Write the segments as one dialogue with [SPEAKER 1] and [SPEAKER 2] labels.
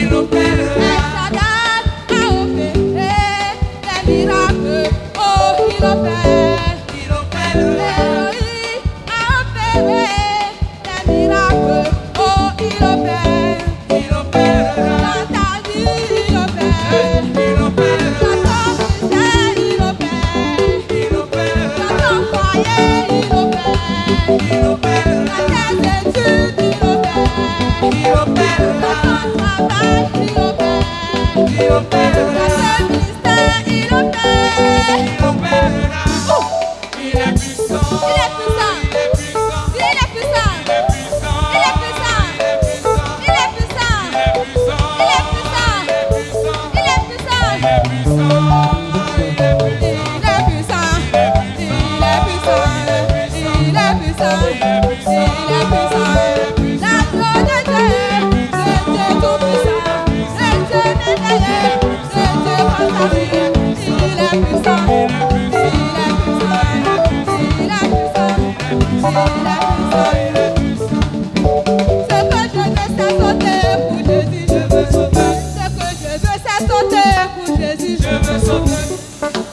[SPEAKER 1] Il opérera.
[SPEAKER 2] El Shaddai a opéré des miracles. Oh, il opère.
[SPEAKER 1] Il opérera.
[SPEAKER 2] Elohim a opéré des miracles. Oh, il opère.
[SPEAKER 1] Il opérera.
[SPEAKER 2] Dans ta vie, il opère.
[SPEAKER 1] Il opérera.
[SPEAKER 2] Dans ton ministère, il opère.
[SPEAKER 1] Il opérera.
[SPEAKER 2] Dans ton foyer, il opère.
[SPEAKER 1] Il opérera.
[SPEAKER 2] Dans tes études, il opère.
[SPEAKER 1] Il opérera.
[SPEAKER 2] Dans ton travail, il opère.
[SPEAKER 1] Il opérera.
[SPEAKER 2] Dans tes ministères, il opère.
[SPEAKER 1] Il opérera. Il est puissant.
[SPEAKER 2] Il est puissant.
[SPEAKER 1] Il est puissant.
[SPEAKER 2] Il est puissant.
[SPEAKER 1] Il est puissant.
[SPEAKER 2] Il est puissant.
[SPEAKER 1] Il est puissant.
[SPEAKER 2] Il est puissant.
[SPEAKER 1] Il est
[SPEAKER 2] Il
[SPEAKER 1] puissant.
[SPEAKER 2] est puissant.
[SPEAKER 1] Il est puissant.
[SPEAKER 2] Il est puissant.
[SPEAKER 1] Il est puissant.
[SPEAKER 2] Il est puissant. Il est puissant. Il est puissant. L'agneau de Dieu, c'est Dieu tout-puissant. C'est Dieu merveilleux, c'est Dieu fantastique. Il est puissant. Il est puissant. Il est puissant. Il est puissant. Ce que je veux, c'est sauter pour Jésus.
[SPEAKER 1] Je veux sauter.
[SPEAKER 2] Ce que je veux, c'est sauter pour Jésus.
[SPEAKER 1] Je veux sauter.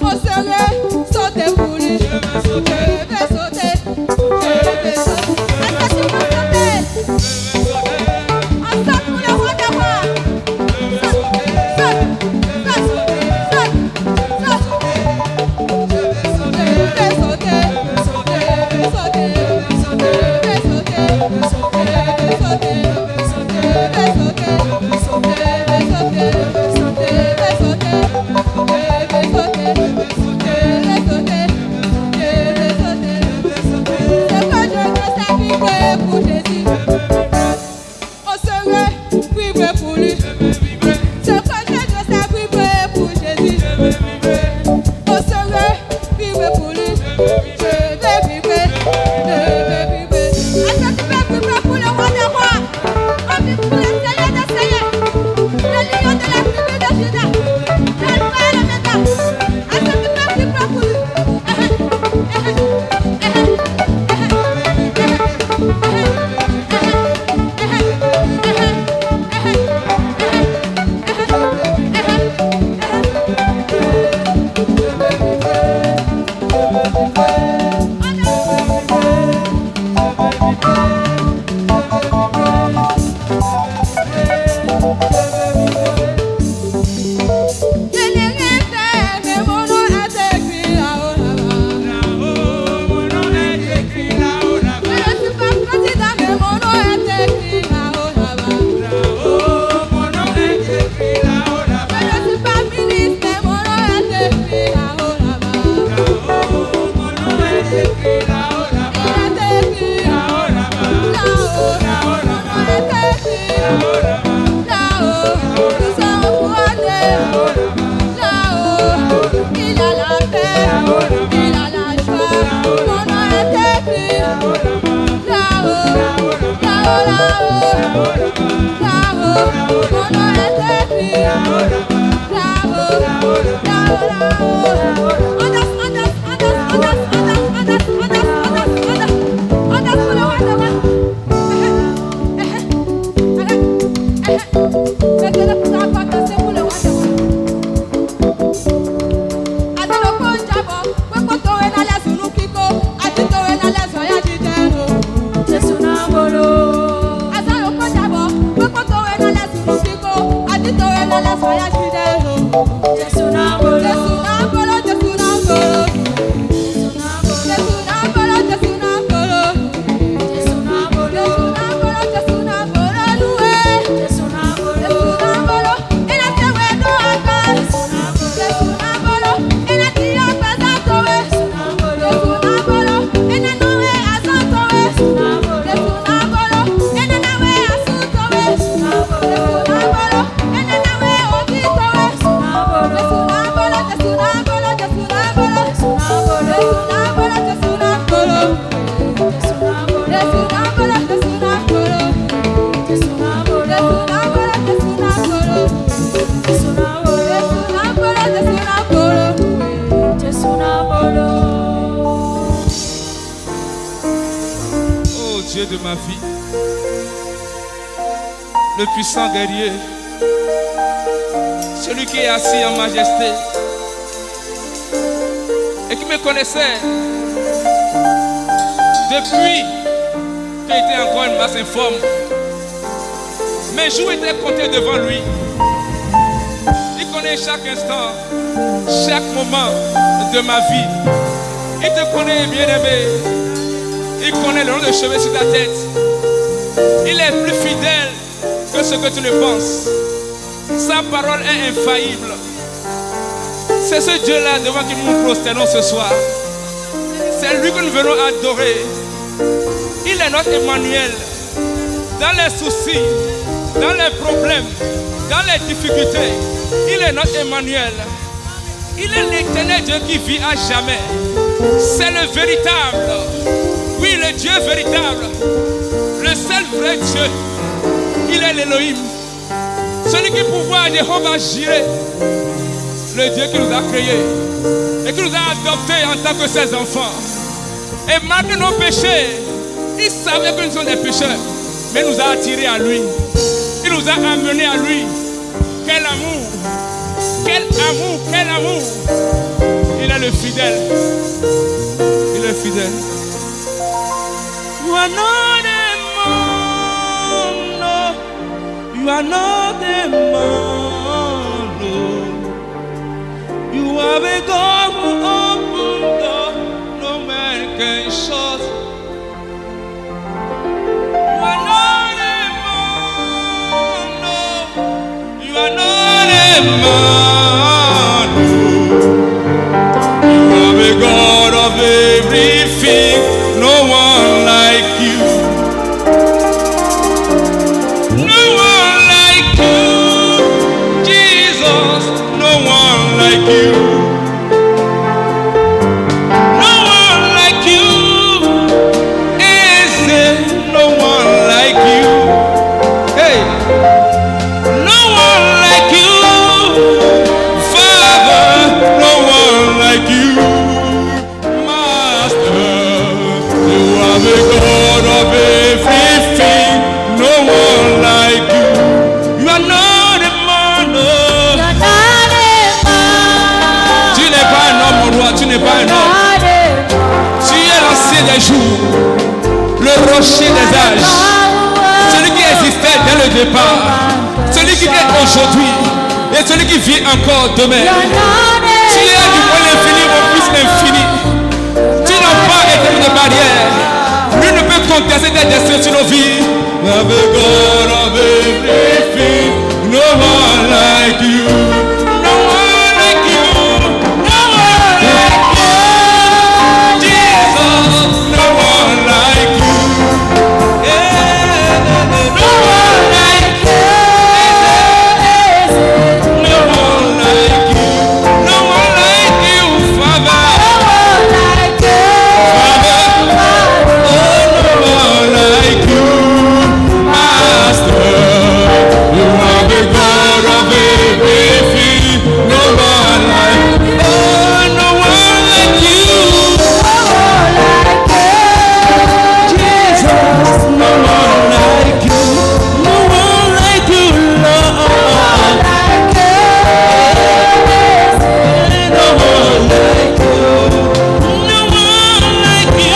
[SPEAKER 2] Au sérieux, sauter pour lui.
[SPEAKER 1] Je veux sauter.
[SPEAKER 2] Je vais sauter. Je vais sauter. Est-ce que tu veux sauter? On saute pour le roi des rois. Saute, saute, saute, saute, saute. Je vais sauter. Je vais sauter. Je vais sauter. Je vais sauter. Je vais sauter. Pour Jésus, au sérieux, vibrer pour lui. Ce que je veux, c'est vibrer pour Jésus. Au sérieux, vibrer pour lui. Je vais vibrer, je vais vibrer. Est-ce que tu veux vibrer pour le roi des rois? On vibre pour le Seigneur des seigneurs, le lion de la tribu de Judas, l'alpha et l'oméga. Est-ce que tu veux vibrer pour lui?
[SPEAKER 1] Dieu de ma vie, le puissant guerrier, celui qui est assis en majesté et qui me connaissait depuis qu'il était encore une masse informe. Mes jours étaient comptés devant lui. Il connaît chaque instant, chaque moment de ma vie. Il te connaît, bien-aimé. Il connaît le nom de cheveux sur ta tête. Il est plus fidèle que ce que tu ne penses. Sa parole est infaillible. C'est ce Dieu-là devant qui nous prosternons ce soir. C'est lui que nous venons adorer. Il est notre Emmanuel. Dans les soucis, dans les problèmes, dans les difficultés, il est notre Emmanuel. Il est l'éternel Dieu qui vit à jamais. C'est le véritable. Oui, le Dieu véritable. Le seul vrai Dieu. Il est l'Élohim. Celui qui pouvoir Jéhovah Jireh. Le Dieu qui nous a créés et qui nous a adoptés en tant que ses enfants. Et malgré nos péchés, il savait que nous sommes des pécheurs, mais il nous a attirés à lui. Il nous a amenés à lui. Quel amour! Quel amour! Quel amour! Il est le fidèle. Il est fidèle. You are not a man, no. You are not a man, no. You are a God who opens door no man can shut. You are not a man, no. You are not a man, no. You are a God of everything, no one like you. No one like you, Jesus, no one like you. No one like you, Eze, no one like you. Hey, no one like you, Father, no one like you. Master, you are the God of everything, no one like you. You are not a man, no. Tu n'es pas un homme, mon roi, tu n'es pas un homme. Tu es l'ancien des jours, le rocher des âges, celui qui existait dès le départ, celui qui est aujourd'hui et celui qui vit encore demain. Tu es du point infini au plus infini. Tu n'as pas été de barrière. Lui ne peut contester tes destins sur nos vies. The God of everything, no one like you. No one like you. No one like you. Jesus, no one like you. Yeah, no one like you. No one like you. No one like you, Father. Father, oh, no one like you. Master, you are the God of everything. No one like you. Oh, no one like you. Jesus, no one like you. No one like you, Lord. No one like you. No one like you.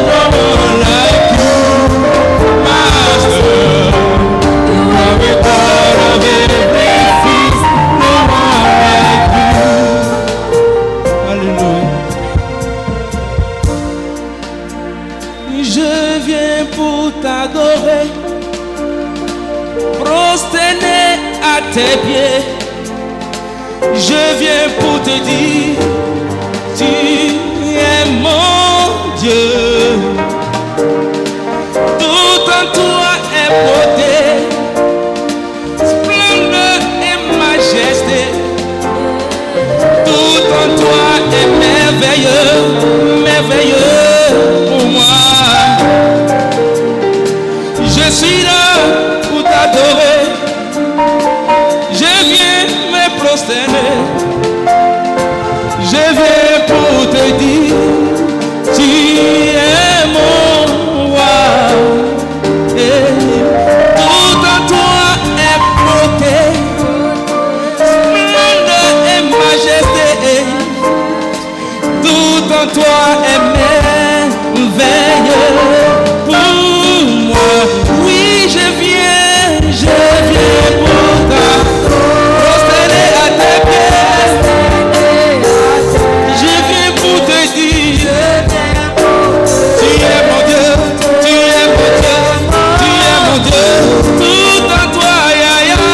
[SPEAKER 1] No one like you. Master, you are the God of everything. No one like you. Alléluia. Je viens pour t'adorer, prosterner à tes pieds. Je viens pour te dire, tu es mon Dieu. Tout en toi est beauté, splendeur et majesté. Tout en toi est merveilleux, merveilleux pour moi. Je suis là pour t'adorer. Je viens me prosterner. Je en toi est merveilleux pour moi. Oui, je viens pour ta prosterner à tes pieds. Je viens pour te dire, tu es mon Dieu, tu es mon Dieu, tu es mon Dieu. Tout en toi, Yahya.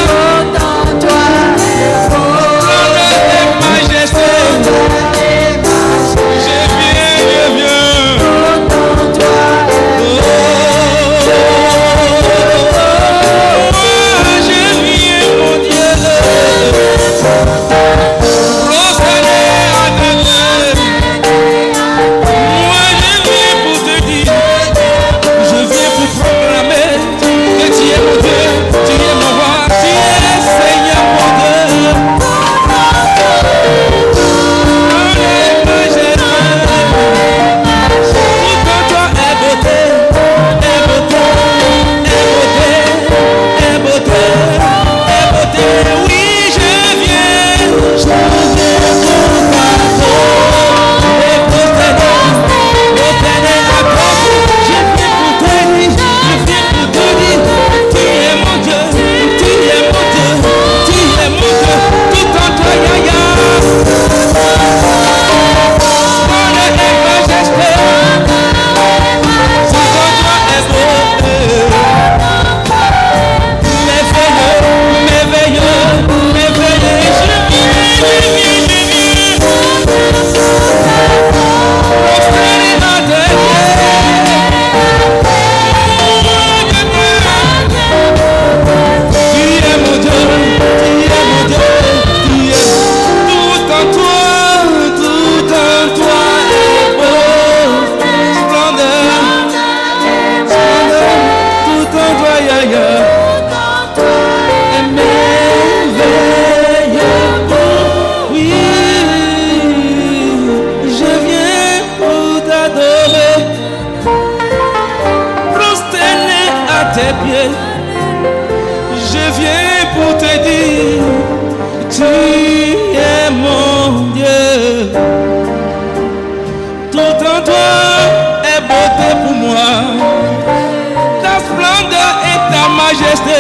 [SPEAKER 1] Splendeur et majesté.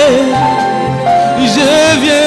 [SPEAKER 1] Je viens.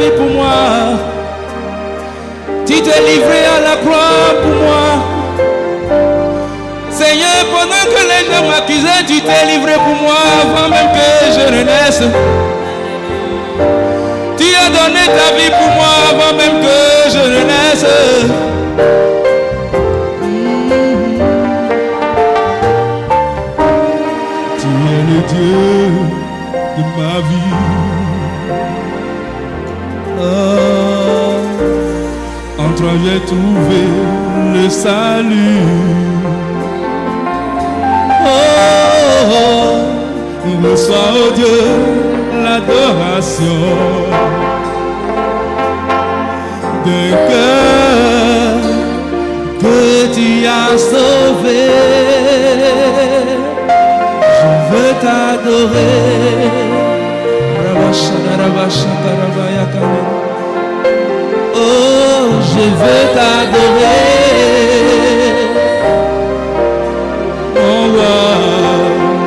[SPEAKER 3] pour moi. Tu t'es livré à la croix pour moi.
[SPEAKER 1] m'accusait, tu t'es livré pour moi avant même que je ne naisse. Tu as donné ta vie pour moi avant même que je ne naisse. Tu es le Dieu de ma vie. En toi j'ai trouvé le salut. Reçois, oh Dieu, l'adoration d'un cœur que tu as sauvé. Je veux t'adorer. Oh, je veux t'adorer. Oh,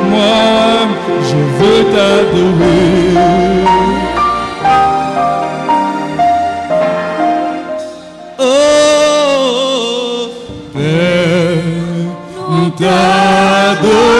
[SPEAKER 1] moi, je veux t'adorer. Oh, Père, nous t'adorons.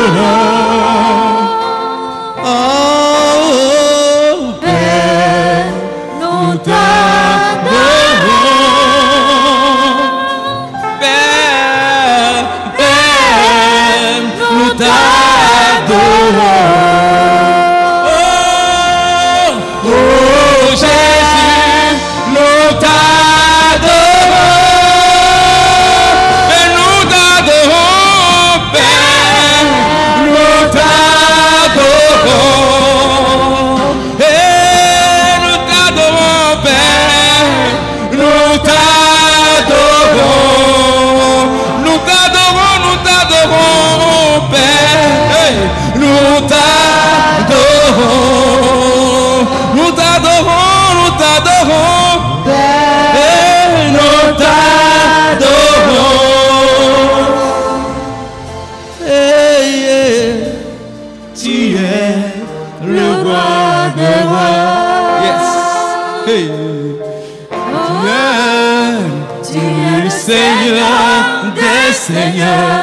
[SPEAKER 1] Seigneur,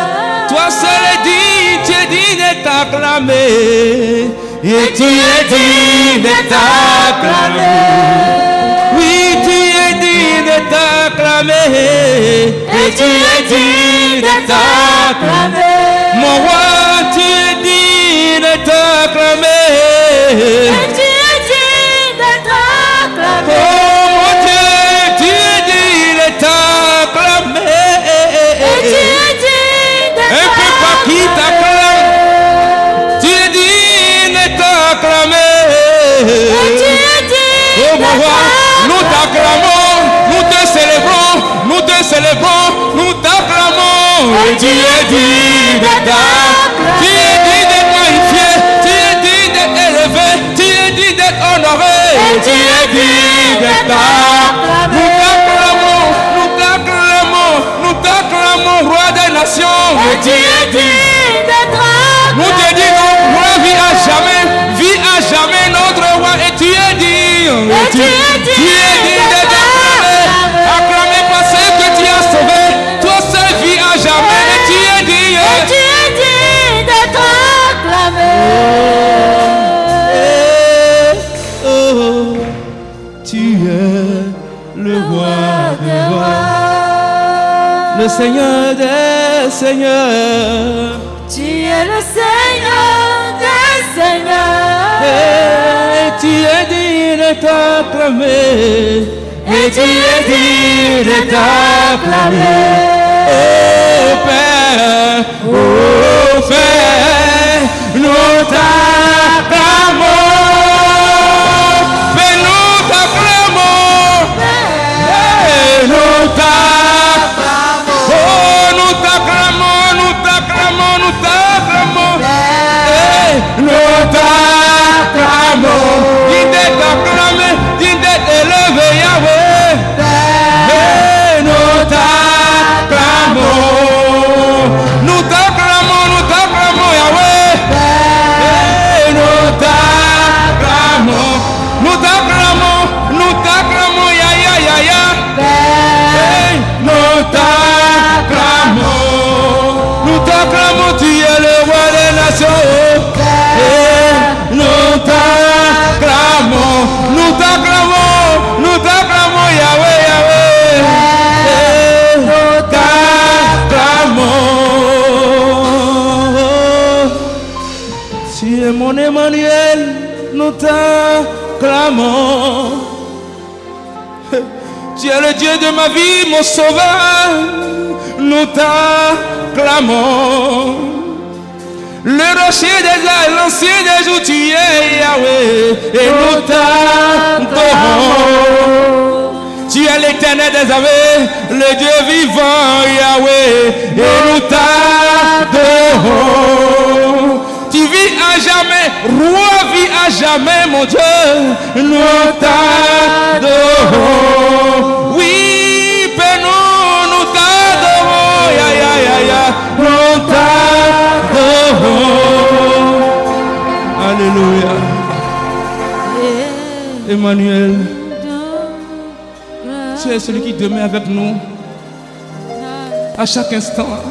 [SPEAKER 1] toi seul es dit, tu es digne de t'acclamer, et tu es digne de t'acclamer. Oui, tu es digne de t'acclamer, et tu es digne de t'acclamer. Mon roi, tu es digne de t'acclamer, et tu es digne de t'acclamer. Oh mon Dieu, tu es digne de t'acclamer. Un peu par qui t'acclame, tu es digne de t'acclamer. Oh mon roi, nous t'acclamons, nous te célébrons, nous te célébrons, nous t'acclamons. Tu es digne de t'acclamer, tu es digne d'être magnifié, tu es digne d'être élevé, tu es digne d'être honoré. Tu es digne de t'acclamer. Nous t'acclamons, nous t'acclamons, nous t'acclamons, roi des nations. Tu es digne d'être acclamé. Nous te disons, roi, vis à jamais notre roi, et tu es digne. Tu es digne d'être acclamé. Acclamé par ceux que tu as sauvés. Toi seul vis à jamais, et tu es digne. Tu es digne d'être acclamé. Oh, tu es le roi des rois, le Seigneur des seigneurs.
[SPEAKER 2] Tu es le Seigneur des seigneurs.
[SPEAKER 1] Et tu es digne de t'acclamer. Et tu es digne de t'acclamer. Oh Père, nous t'acclamons. Père, nous t'acclamons. Nous t'acclamons. Oh, nous t'acclamons, nous t'acclamons, nous t'acclamons. Nous t'acclamons. Digne d'être acclamé, digne d'être élevé, Yahweh. Nous t'acclamons. Nous t'acclamons, Yahweh. Nous t'acclamons. Nous t'acclamons, ya, ya, ya, ya. Nous t'acclamons, tu es le roi des nations. Et nous t'acclamons, nous t'acclamons, nous t'acclamons, Yahweh, Yahweh. Et nous t'acclamons. Tu es mon Emmanuel, nous t'acclamons. Tu es le Dieu de ma vie, mon sauveur, nous t'acclamons. Le rocher des âges, l'ancien des jours, tu es Yahweh, et nous t'adorons. Tu es l'éternel des armées, le Dieu vivant, Yahweh, et nous t'adorons. Tu vis à jamais, roi vit à jamais, mon Dieu, nous t'adorons. Oui, Père, nous t'adorons, ya, ya, ya, ya, nous t'adorons. Alléluia. Emmanuel, tu es celui qui demeure avec nous à chaque instant.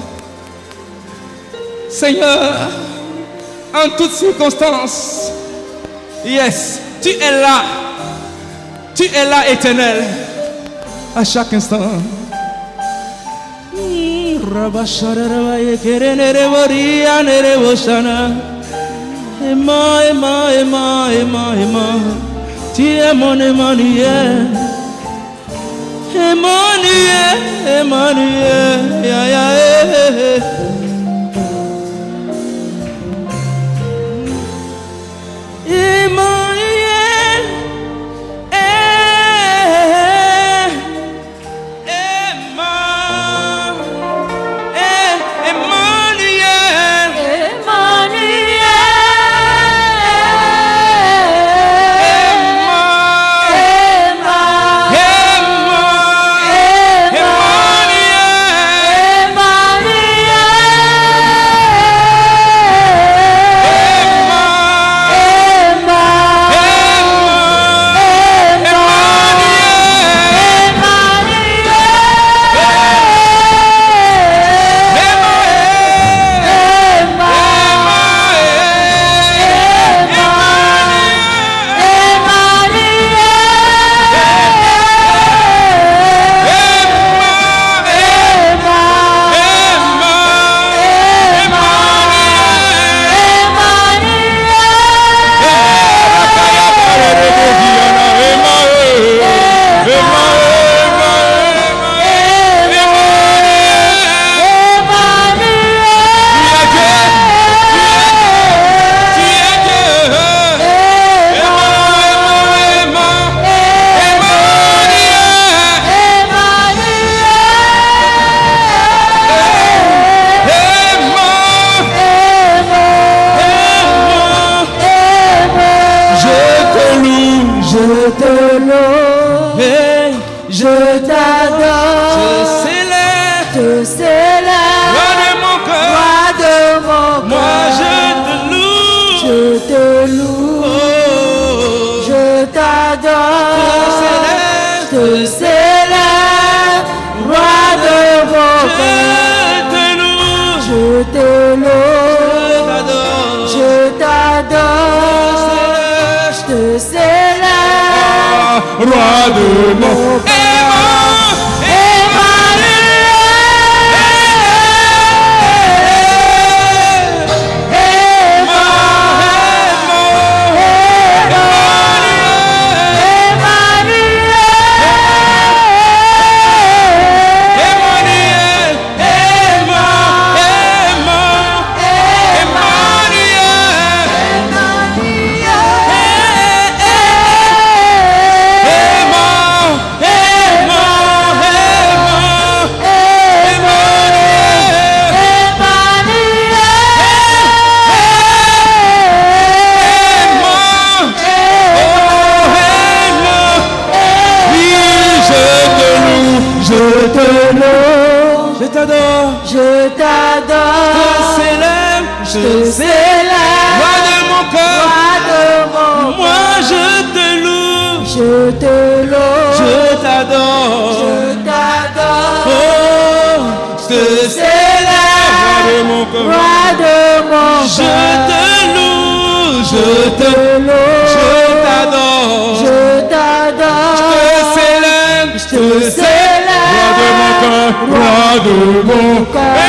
[SPEAKER 1] Seigneur, en toutes circonstances, yes, tu es là. Tu es là, éternel, à chaque instant. Tu es mon Emmanuel. Emmanuel, Emmanuel, ya, ya, Emmanuel, Roi de mon je célèbre, roi de mon cœur, moi je te loue, je t'adore, oh, je te célèbre, roi de mon cœur, Je te loue, je t'adore,
[SPEAKER 2] je t'adore,
[SPEAKER 1] je te célèbre,
[SPEAKER 2] je te célèbre,
[SPEAKER 1] roi de mon cœur, roi de mon cœur.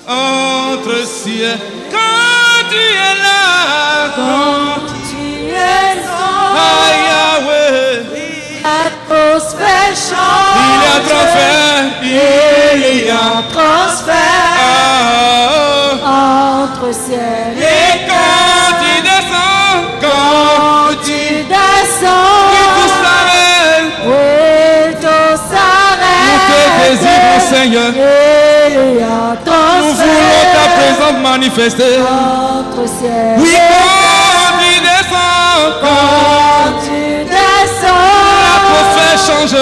[SPEAKER 1] Entre cieux, quand tu es là,
[SPEAKER 2] quand tu es là,
[SPEAKER 1] Yahweh,
[SPEAKER 2] l'atmosphère change,
[SPEAKER 1] il y a transfert, il y a
[SPEAKER 2] transfert entre ciel
[SPEAKER 1] et quand tu descends,
[SPEAKER 2] oui, tout s'arrête,
[SPEAKER 1] nous te désirons, Seigneur.
[SPEAKER 2] Nous
[SPEAKER 1] voulons ta présence manifestée. Oui, quand tu descends, l'atmosphère change.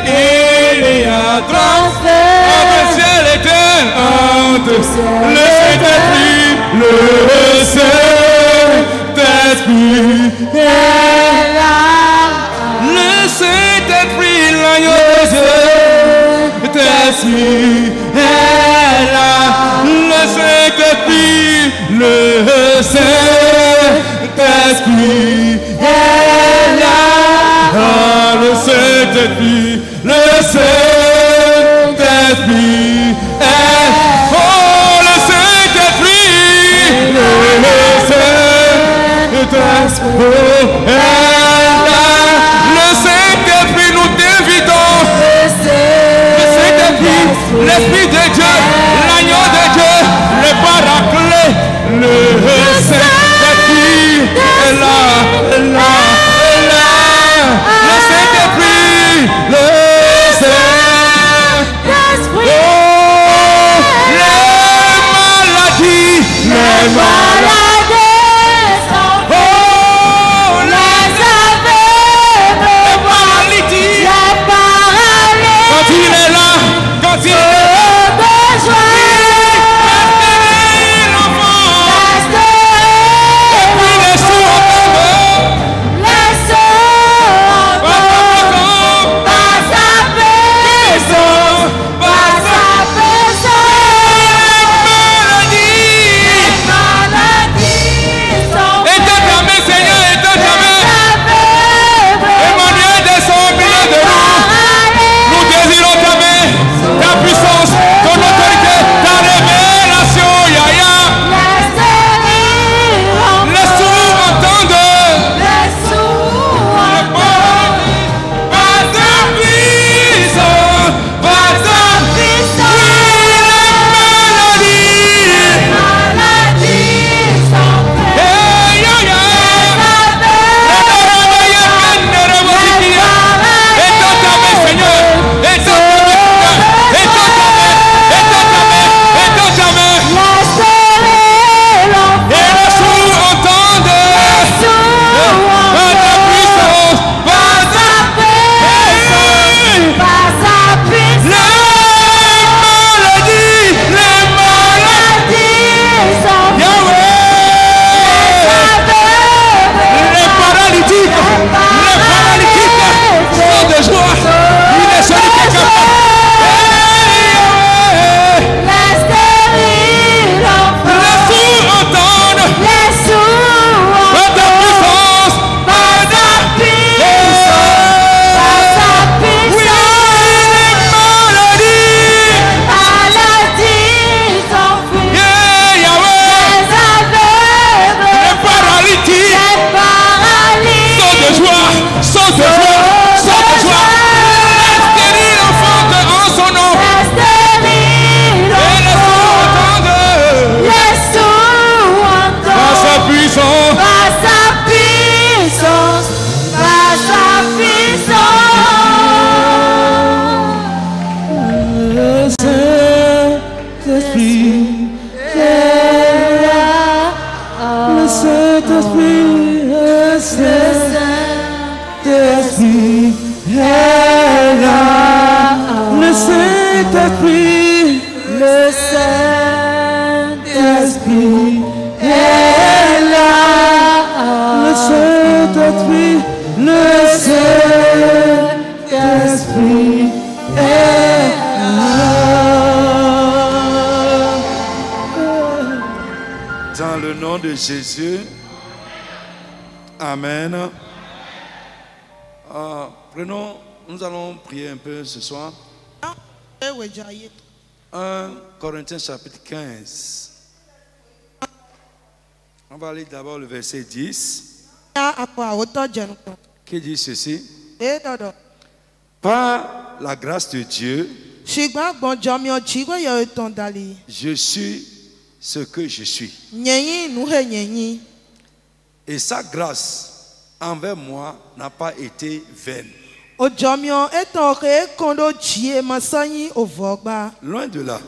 [SPEAKER 1] Il y a transfert entre ciel et terre, entre le Saint-Esprit, le Saint-Esprit est là. Le Saint-Esprit, l'agneau de Dieu. Saint-Esprit est là, le Saint-Esprit, le Saint-Esprit est là, le Saint-Esprit, le Saint-Esprit est, oh le Saint-Esprit, le Saint-Esprit est là, le Saint-Esprit nous t'invitons. L'Esprit de Dieu, l'agneau de Dieu, le paraclet, le Saint-Esprit est là, le Saint-Esprit, le Saint-Esprit. Oh, les maladies, oh, les paralytiques, quand il est là, quand il est là.
[SPEAKER 3] est là. Le Saint-Esprit, le Saint-Esprit est là. Le Saint-Esprit, le Saint-Esprit est là. Le Saint-Esprit, le Saint-Esprit est là.
[SPEAKER 4] Dans le nom de Jésus. Amen. Nous allons prier un peu ce soir. 1 Corinthiens chapitre 15. On va lire d'abord le verset 10 qui dit ceci. Par la grâce de Dieu, je suis ce que je suis. Et sa grâce envers moi n'a pas été vaine. Loin de là.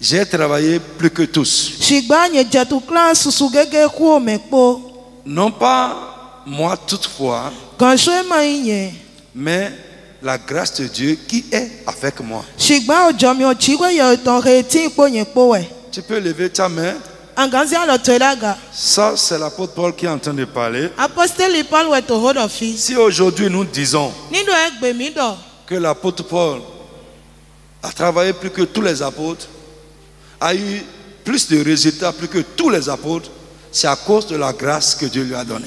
[SPEAKER 4] J'ai travaillé plus que tous. Non pas moi toutefois, mais la grâce de Dieu qui est avec moi. Tu peux lever ta main. Ça, c'est l'apôtre Paul qui est en train de parler. Si aujourd'hui nous disons que l'apôtre Paul a travaillé plus que tous les apôtres, a eu plus de résultats plus que tous les apôtres, c'est à cause de la grâce que Dieu lui a donnée.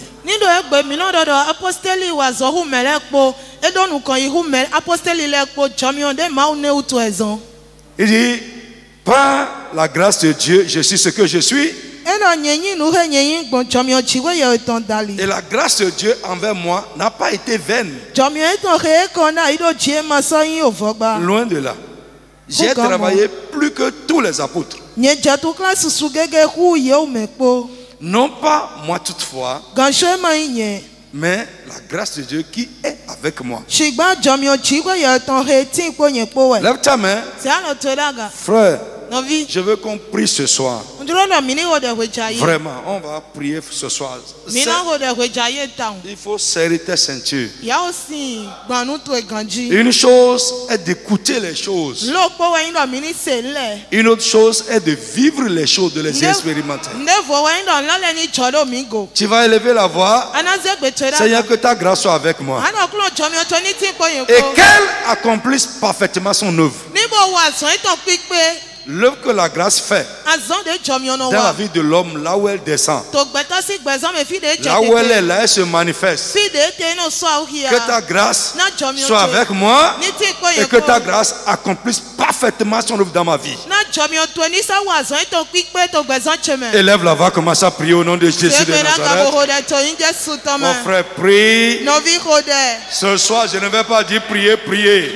[SPEAKER 4] Il dit, par la grâce de Dieu, je suis ce que je suis. Et la grâce de Dieu envers moi n'a pas été vaine. Loin de là. J'ai travaillé plus que tous les apôtres. Non pas moi toutefois, mais la grâce de Dieu qui est avec moi. Lève ta main. Frère, je veux qu'on prie ce soir. Vraiment, on va prier ce soir. Il faut serrer tes ceintures. Une chose est d'écouter les choses. Une autre chose est de vivre les choses, de les expérimenter. Tu vas élever la voix. Seigneur, que ta grâce soit avec moi. Et qu'elle accomplisse parfaitement son œuvre. L'œuvre que la grâce fait dans la vie de l'homme, là où elle descend, là où elle est, là elle se manifeste. Que ta grâce soit avec moi et que ta grâce accomplisse parfaitement son œuvre dans ma vie. Élève la voix, commence à prier au nom de Jésus de Nazareth. Mon frère, prie. Ce soir, je ne vais pas dire prier, prier.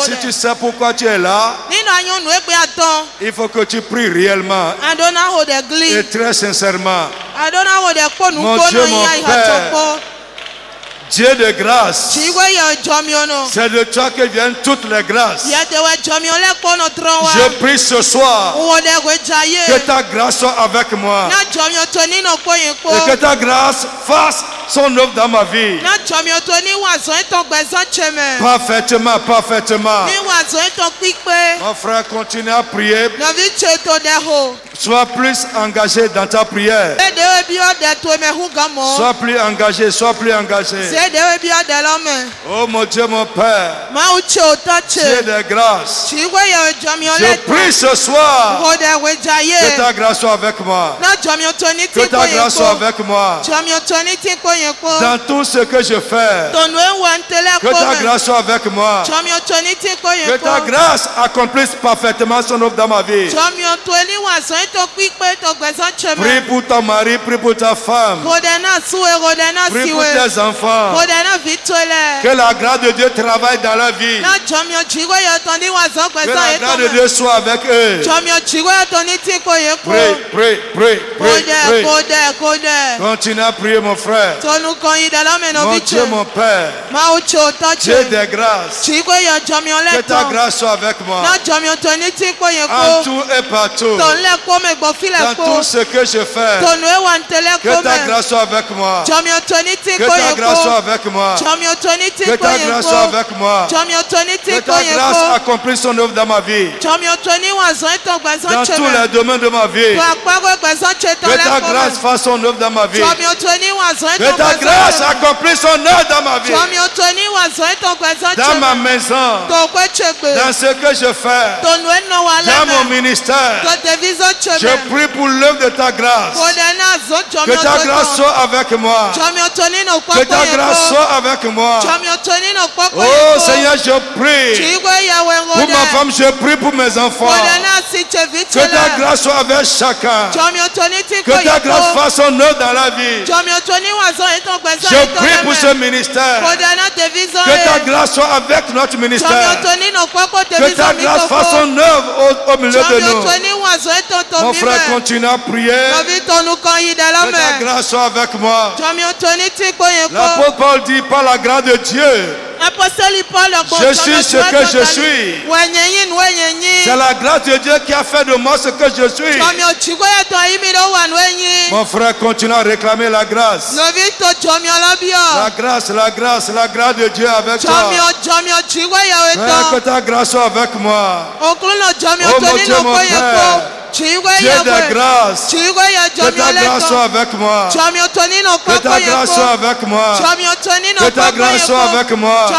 [SPEAKER 4] Si tu sais pourquoi tu es là, il faut que tu pries réellement et très sincèrement. Mon Dieu, mon Père, Dieu de grâce, c'est de toi que viennent toutes les grâces. Je prie ce soir que ta grâce soit avec moi et que ta grâce fasse son œuvre dans ma vie. Parfaitement, parfaitement. Mon frère, continue à prier. Sois plus engagé dans ta prière. Sois plus engagé, sois plus engagé. Oh mon Dieu, mon Père, Dieu de grâce, je prie ce soir que ta grâce soit avec moi. Que ta grâce soit avec moi. Dans tout ce que je fais, que ta grâce soit avec moi. Que ta grâce accomplisse parfaitement son œuvre dans ma vie. Prie pour ton mari, prie pour ta femme, prie pour tes enfants. Que la grâce de Dieu travaille dans leur vie. Que la grâce de Dieu soit avec eux. Prie, prie, prie,
[SPEAKER 5] Continue à prier, mon frère. Mon Dieu, mon Père. Dieu des grâces. Que ta grâce soit avec moi. En tout et partout. Dans tout ce que je fais. Que ta grâce soit avec moi. Que ta grâce soit avec moi. Que ta grâce soit avec moi. Que ta grâce accomplisse son œuvre dans ma vie. Dans tous les domaines de ma vie. Que ta grâce fasse son œuvre dans ma vie. Que ta grâce accomplisse son œuvre dans ma vie. Dans ma maison. Dans ce que je fais. Dans mon ministère. Je prie pour l'œuvre de ta grâce. Que ta grâce soit avec moi. Que ta grâce soit avec moi. Oh Seigneur, je prie pour ma femme, je prie pour mes enfants. Que ta grâce soit avec chacun. Que ta grâce fasse son œuvre dans la vie. Je prie pour ce ministère. Que ta grâce soit avec notre ministère. Que ta grâce fasse son œuvre au milieu de nous. Mon frère, continue à prier. Que ta grâce soit avec moi. L'apôtre Paul dit par la grâce de Dieu. Je suis ce que je suis. C'est la grâce de Dieu qui a fait de moi ce que je suis. Mon frère, continue à réclamer la grâce. La grâce, la grâce, la grâce de Dieu avec toi. Frère, que ta grâce soit avec moi. Oh mon Dieu, mon Père. Dieu de grâce. Que ta grâce soit avec moi. Que ta grâce soit avec moi. Que ta grâce soit avec moi.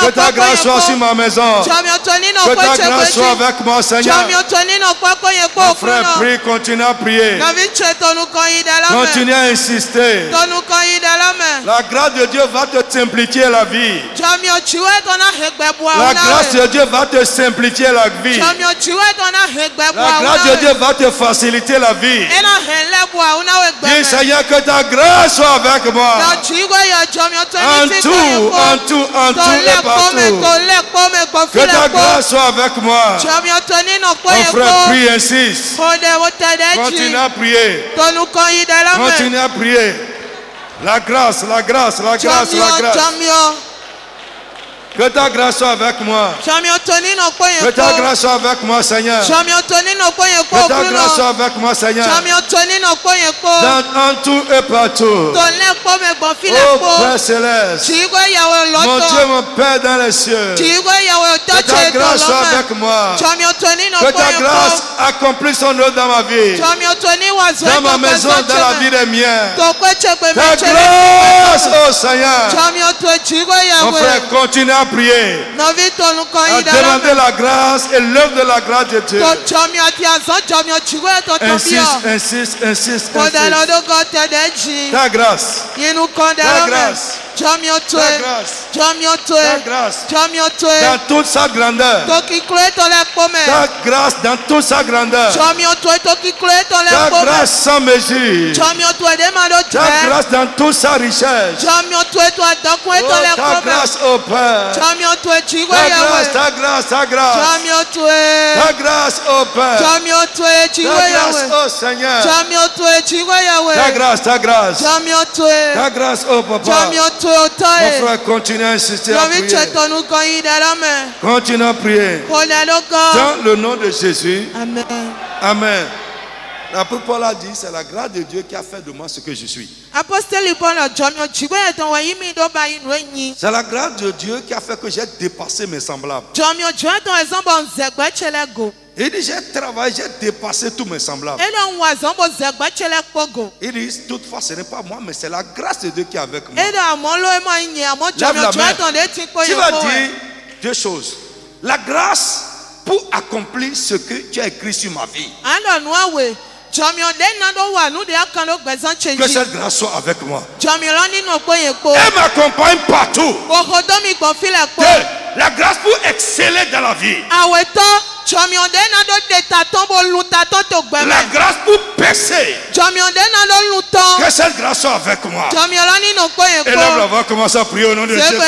[SPEAKER 5] Que ta grâce soit sur ma maison. Que ta grâce soit avec moi, Seigneur. Mon frère, prie, continue à prier. Continue à insister. La grâce de Dieu va te simplifier la vie. La grâce de Dieu va te simplifier la vie. La grâce de Dieu va te faciliter la vie. Dis Seigneur, que ta grâce soit avec moi. En tout et partout. Que ta grâce soit avec moi. Mon frère, prie, insiste. Continue à prier. Continue à prier. La grâce, la grâce, la grâce, la grâce. Que ta grâce soit avec moi. Que ta grâce soit avec moi, Seigneur. Que ta grâce soit avec moi, Seigneur. En tout et partout. Oh Père Céleste. Mon Dieu, mon Père dans les cieux. Que ta grâce soit avec moi. Que ta grâce accomplisse son œuvre dans ma vie. Dans ma maison, dans la vie des miens. Ta grâce, oh Seigneur. Mon frère, continue à prier. À demander la grâce et l'œuvre de la grâce de Dieu. Insiste, insiste, insiste. Ta grâce. Ta grâce. Ta grâce. Dans toute sa grandeur. Ta grâce dans toute sa grandeur. Ta grâce sans mesure. Ta grâce dans toute sa richesse. Oh, ta grâce au Père. Ta grâce, ta grâce. Ta grâce au Père. Ta grâce au Seigneur. Ta grâce, ta grâce. Ta grâce au Papa. Mon frère, continue à insister à prier. Continue à prier. Dans le nom de Jésus. Amen. Amen. L'apôtre Paul a dit, c'est la grâce de Dieu qui a fait de moi ce que je suis. C'est la grâce de Dieu qui a fait que j'ai dépassé mes semblables. Il dit, j'ai travaillé, j'ai dépassé tous mes semblables. Il dit, toutefois, ce n'est pas moi, mais c'est la grâce de Dieu qui est avec moi. Lève la main. Tu vas dire deux choses. La grâce pour accomplir ce que tu as écrit sur ma vie. Que cette grâce soit avec moi. Elle m'accompagne partout. La grâce pour exceller dans la vie. La grâce pour percer. Que cette grâce soit avec moi. Et là, on va commencer à prier au nom de Jésus.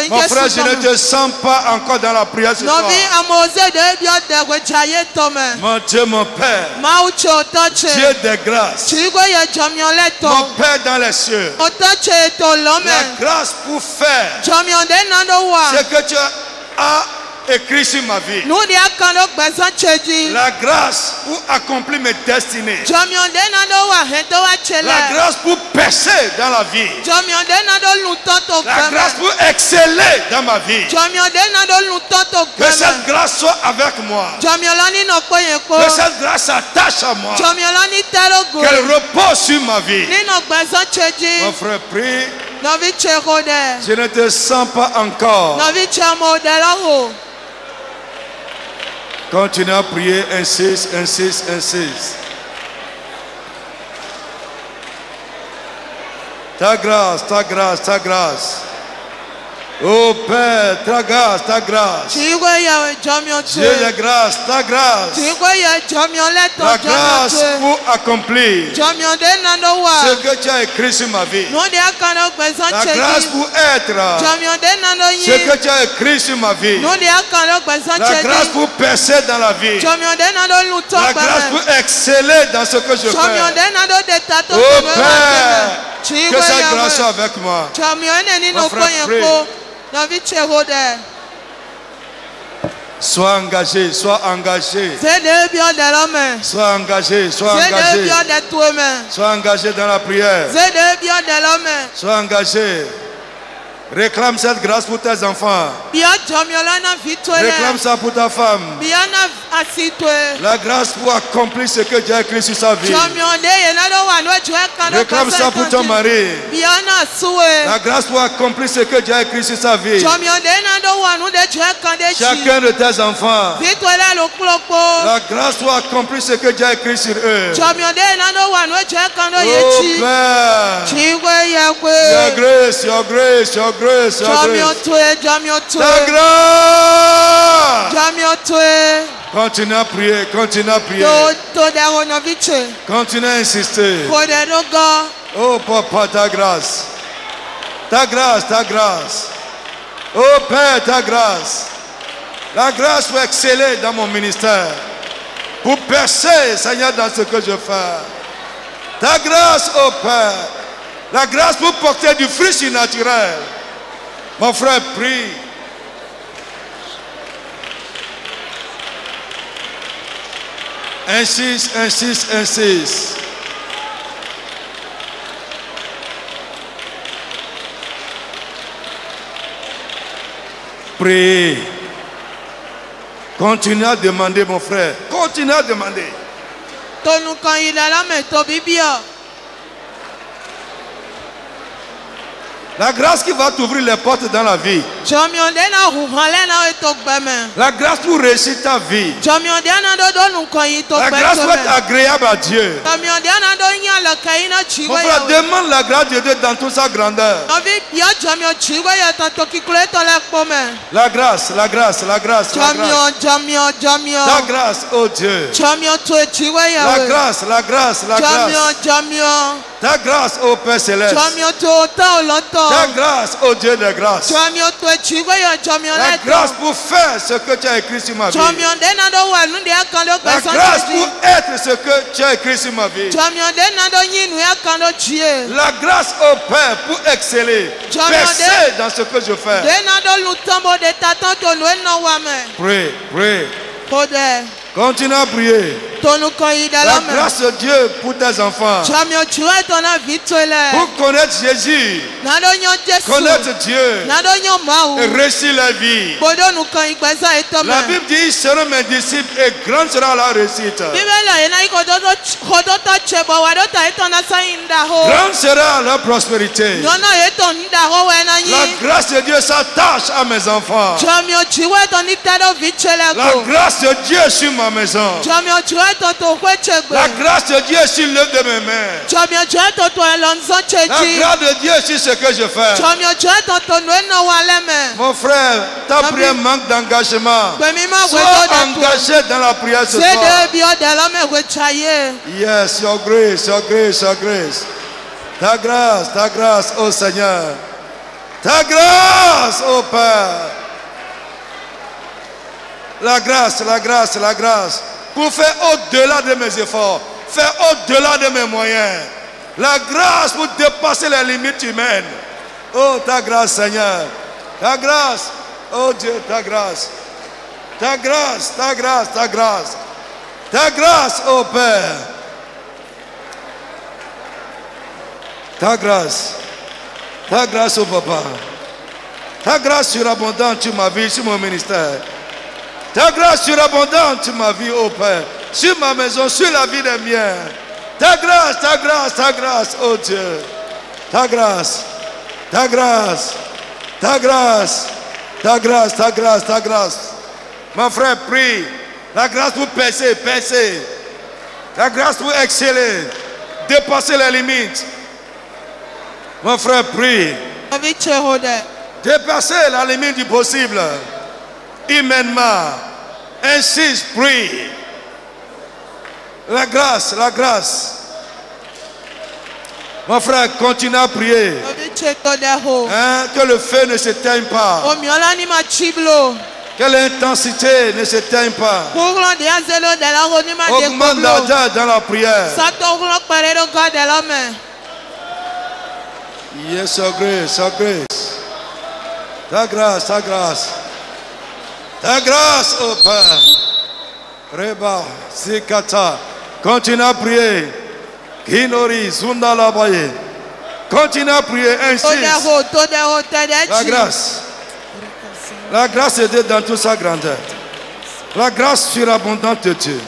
[SPEAKER 5] Mon frère, je ne te sens pas encore dans la prière ce soir. Mon Dieu, mon Père, Dieu des grâces, mon Père dans les cieux, la grâce pour faire ce que tu as écrit sur ma vie. La grâce pour accomplir mes destinées. La grâce pour percer dans la vie. La grâce pour exceller dans ma vie. Que cette grâce soit avec moi. Que cette grâce s'attache à moi. Qu'elle repose sur ma vie. Mon frère, prie. Je ne te sens pas encore. Continue à prier, insiste, insiste, insiste. Ta grâce, ta grâce, ta grâce. Oh Père, ta grâce, ta grâce. Dieu de grâce, ta grâce. La grâce pour accomplir ce que tu as écrit sur ma vie. La grâce pour être ce que tu as écrit sur ma vie. La grâce pour percer dans la vie. La grâce pour exceller dans ce que je fais. Oh Père, que cette grâce soit avec moi. Mon frère, prie. Sois engagé, sois engagé. Sois engagé, sois engagé. Sois engagé dans la prière. Sois engagé. Réclame cette grâce pour tes enfants. Réclame ça pour ta femme. La grâce pour accomplir ce que Dieu a écrit sur sa vie. Réclame ça pour ton mari. La grâce pour accomplir ce que Dieu a écrit sur sa vie. Chacun de tes enfants. La grâce pour accomplir ce que Dieu a écrit sur eux. Oh Père, your grace, your grace, your grace, your grace. Ta grâce. Continue à prier, continue à prier. Continue à insister. Oh Papa, ta grâce. Ta grâce, ta grâce. Oh Père, ta grâce. La grâce pour exceller dans mon ministère. Pour percer, Seigneur, dans ce que je fais. Ta grâce, oh Père. La grâce pour porter du fruit surnaturel. Mon frère, prie. Insiste, insiste, insiste. Prie. Continue à demander, mon frère. Continue à demander. La grâce qui va t'ouvrir les portes dans la vie. La grâce pour réussir ta vie. La grâce pour être agréable à Dieu. Mon frère, demande la grâce de Dieu dans toute sa grandeur. La grâce, la grâce, la grâce, la grâce. Ta grâce, oh Dieu. La grâce, la grâce, la grâce. Ta grâce, oh Père Céleste. Ta grâce, oh Dieu de grâce. La grâce pour faire ce que tu as écrit sur ma vie. La grâce pour être ce que tu as écrit sur ma vie. La grâce, oh Père, pour exceller. Percer dans ce que je fais. Prie, prie. Continue à prier. La grâce de Dieu pour tes enfants. Pour connaître Jésus. Connaître Dieu. Et réussir la vie. La Bible dit, ils seront mes disciples et grande sera la réussite. Grande sera la prospérité. La grâce de Dieu s'attache à mes enfants. La grâce de Dieu sur ma maison. La grâce de Dieu sur l'œuvre de mes mains. La grâce de Dieu sur ce que je fais. Mon frère, ta prière manque d'engagement. Sois engagé dans la prière ce soir. Yes, your grace, your grace, your grace. Ta grâce, oh Seigneur. Ta grâce, oh Père. La grâce, la grâce, la grâce. Pour faire au-delà de mes efforts. Faire au-delà de mes moyens. La grâce pour dépasser les limites humaines. Oh, ta grâce, Seigneur. Ta grâce. Oh Dieu, ta grâce. Ta grâce, ta grâce, ta grâce. Ta grâce, oh Père. Ta grâce. Ta grâce, oh Papa. Ta grâce surabondante sur ma vie, sur mon ministère. Ta grâce surabondante sur ma vie, oh Père. Sur ma maison, sur la vie des miens. Ta grâce, ta grâce, ta grâce, oh Dieu. Ta grâce. Ta grâce. Ta grâce. Ta grâce, ta grâce, ta grâce. Mon frère, prie. La grâce pour percer, percer. La grâce pour exceller. Dépasser les limites. Mon frère, prie. Dépasser la limite du possible. Humainement. Insiste, prie. La grâce, la grâce. Mon frère, continue à prier. Hein, que le feu ne s'éteigne pas. Que l'intensité ne s'éteigne pas. Augmente l'ardeur dans la prière. Yes, so grace, so grace. Ta grâce, ta grâce. Ta grâce, oh Père. Reba, Sikata. Continue à prier. Kinori, Zundalabaye. Continue à prier, insiste. La grâce. La grâce est dans toute sa grandeur. La grâce surabondante de Dieu.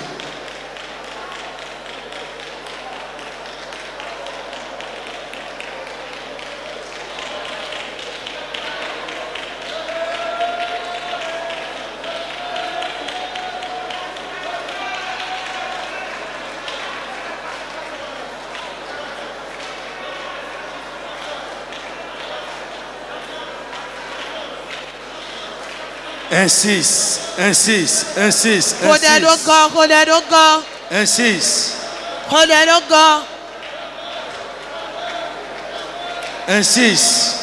[SPEAKER 5] Insiste, insiste, insiste, insiste. Insiste. Insiste.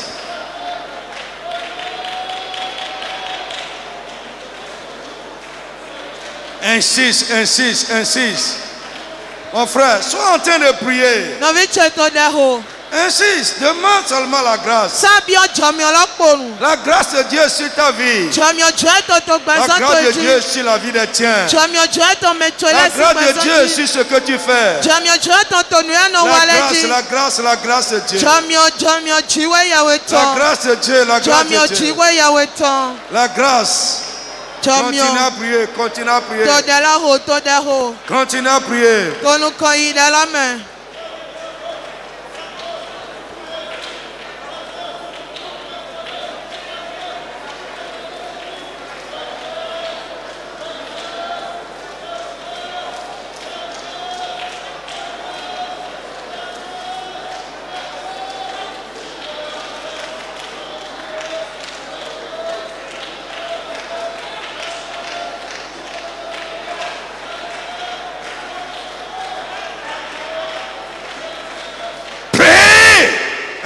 [SPEAKER 5] Insiste, insiste, insiste. Mon frère, sois en train de prier. Insiste, demande seulement la grâce. La grâce de Dieu sur ta vie. La grâce de Dieu sur la vie des tiens. La grâce de Dieu sur ce que tu fais. La grâce, la grâce de Dieu. La grâce de Dieu, la grâce de Dieu. La grâce. Continue à prier, continue à prier. Continue à prier.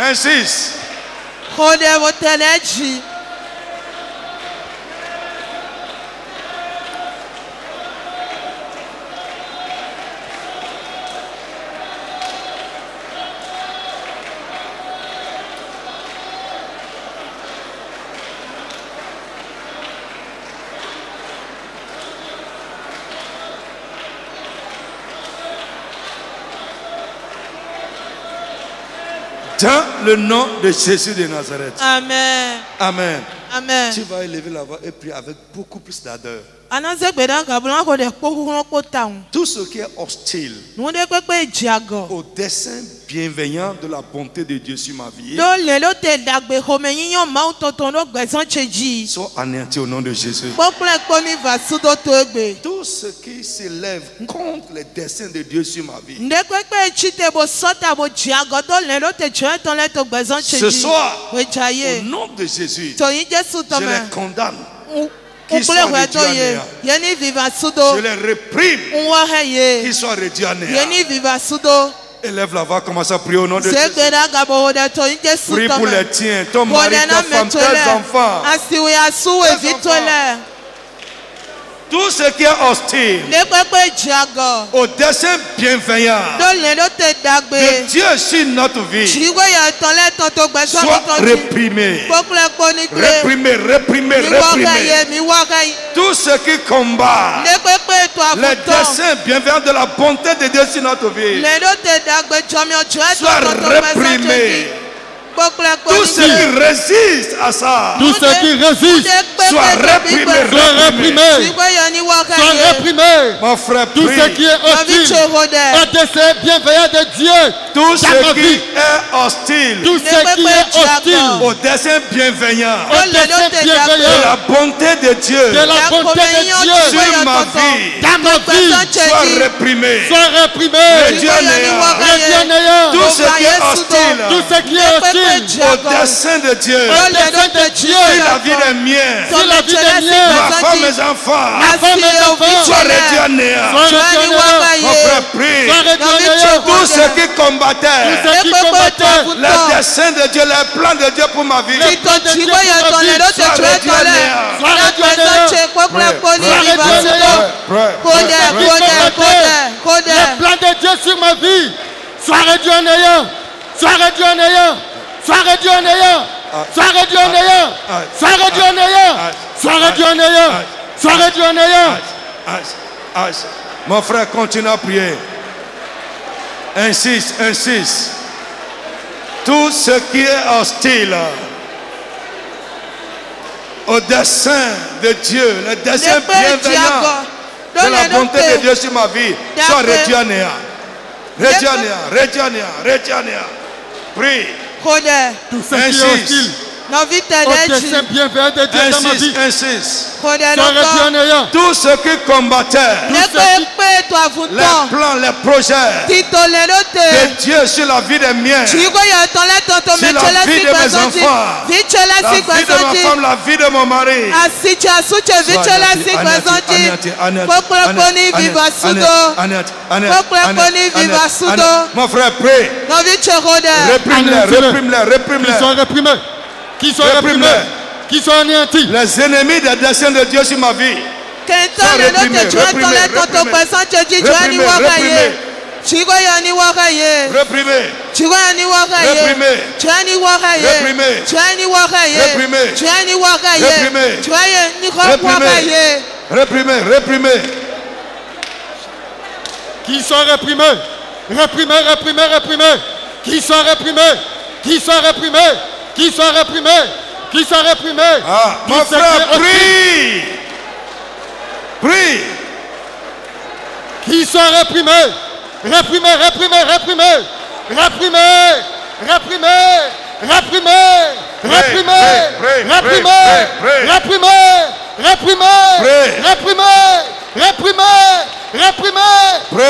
[SPEAKER 5] Insiste. Dans le nom de Jésus de Nazareth.
[SPEAKER 4] Amen.
[SPEAKER 5] Amen.
[SPEAKER 4] Amen.
[SPEAKER 5] Tu vas élever la voix et prier avec beaucoup plus d'ardeur. Tout ce qui est hostile au dessein bienveillant de la bonté de Dieu sur ma vie soit anéanti au nom de Jésus. Tout ce qui s'élève contre les desseins de Dieu sur ma vie ce soir, au nom de Jésus, je les condamne. Qu'ils soient réduits à néant. Je les réprime. Qu'ils soient réduits à néant. Élève la voix, commence à prier au nom de Jésus. Prie pour les tiens, ton mari, ta femme, tes enfants. Tout ce qui est hostile au dessein bienveillant de Dieu sur notre vie soit réprimé. Réprimé, réprimé, réprimé. Tout ce qui combat les desseins bienveillants de la bonté de Dieu sur notre vie soit réprimé. Tout ce qui résiste à ça,
[SPEAKER 6] tout ce qui résiste,
[SPEAKER 5] soit réprimé,
[SPEAKER 6] soit réprimé.
[SPEAKER 5] Mon frère,
[SPEAKER 6] tout ce qui est hostile au dessein bienveillant de Dieu,
[SPEAKER 5] tout ce qui est hostile,
[SPEAKER 6] tout ce qui est hostile
[SPEAKER 5] au dessein bienveillant,
[SPEAKER 6] de
[SPEAKER 5] la bonté de Dieu,
[SPEAKER 6] sur
[SPEAKER 5] ma vie,
[SPEAKER 6] dans ma vie,
[SPEAKER 5] soit réprimé, tout ce qui est hostile,
[SPEAKER 6] tout ce qui est hostile
[SPEAKER 5] au dessein de Dieu,
[SPEAKER 6] sur
[SPEAKER 5] la vie des miens,
[SPEAKER 6] sur la vie des miens,
[SPEAKER 5] ma femme, mes enfants, soit réduit à néant. Mon frère, prie. Tout ce qui combattait les desseins de Dieu, les plans de Dieu pour ma vie, soit réduit à
[SPEAKER 6] néant. Les plans de Dieu sur ma vie, soit réduit à néant. Sois réduit en néant. Sois réduit en néant. Sois réduit en néant. Sois réduit en néant. Sois réduit en néant. Sois réduit en néant.
[SPEAKER 5] Mon frère, continue à prier. Insiste, insiste. Tout ce qui est hostile au dessein de Dieu, le dessein bienveillant de la bonté de Dieu sur ma vie, soit réduit en néant. Réduit en néant, réduit en néant, réduit en néant. Prie.
[SPEAKER 6] Tout ce qui est hostile au dessein bienveillant de Dieu dans ma vie,
[SPEAKER 5] soit réduit en néant. Tout ce qui combattait les plans, les projets de Dieu sur la vie des miens, sur la vie de mes enfants, la vie de ma femme, la vie de mon mari, mon frère, prie. Réprime-les, réprime-les, réprime-les.
[SPEAKER 6] Qu'ils soient réprimés, qu'ils soient réprimés, qu'ils soient anéantis.
[SPEAKER 5] Les ennemis des desseins de Dieu sur ma vie, réprimés, réprimés,
[SPEAKER 6] qu'ils soient réprimés, réprimés, réprimés, réprimés, qu'ils soient réprimés, qu'ils soient réprimés, qu'ils soient réprimés, qu'ils soient réprimés.
[SPEAKER 5] Mon frère, prie, prie.
[SPEAKER 6] Qu'ils soient réprimés, réprimés, réprimés, réprimés, réprimés, réprimés, réprimés, réprimés, réprimés, réprimés, réprimés, réprimés, réprimés,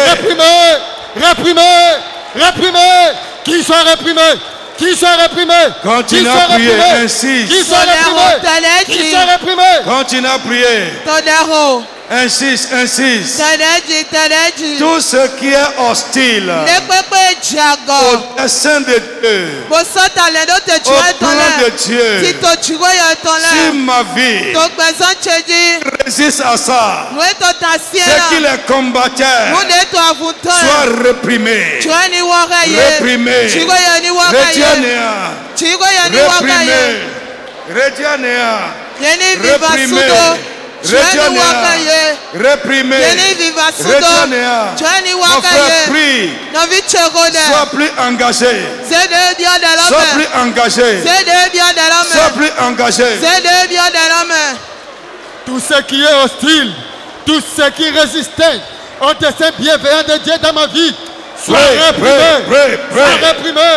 [SPEAKER 6] réprimés, réprimés, réprimés, qu'ils soient réprimés, qu'ils soient réprimés,
[SPEAKER 5] continue à prier, insiste,
[SPEAKER 6] qu'ils soient réprimés, qu'ils soient réprimés,
[SPEAKER 5] continue à prier, insiste, insiste. Tout ce qui est hostile au dessein de Dieu, au plan de Dieu sur ma vie, résiste à ça. Ce qui les combattait soit réprimé, réprimé, réduit à néant, réprimé, réduit à néant, réprimé, réprimé, mon frère, prie, sois plus engagé, sois plus engagé, sois plus engagé.
[SPEAKER 6] Tout ce qui est hostile, tout ce qui résistait au dessein bienveillant de Dieu dans ma vie, soit réprimé, soit réprimé,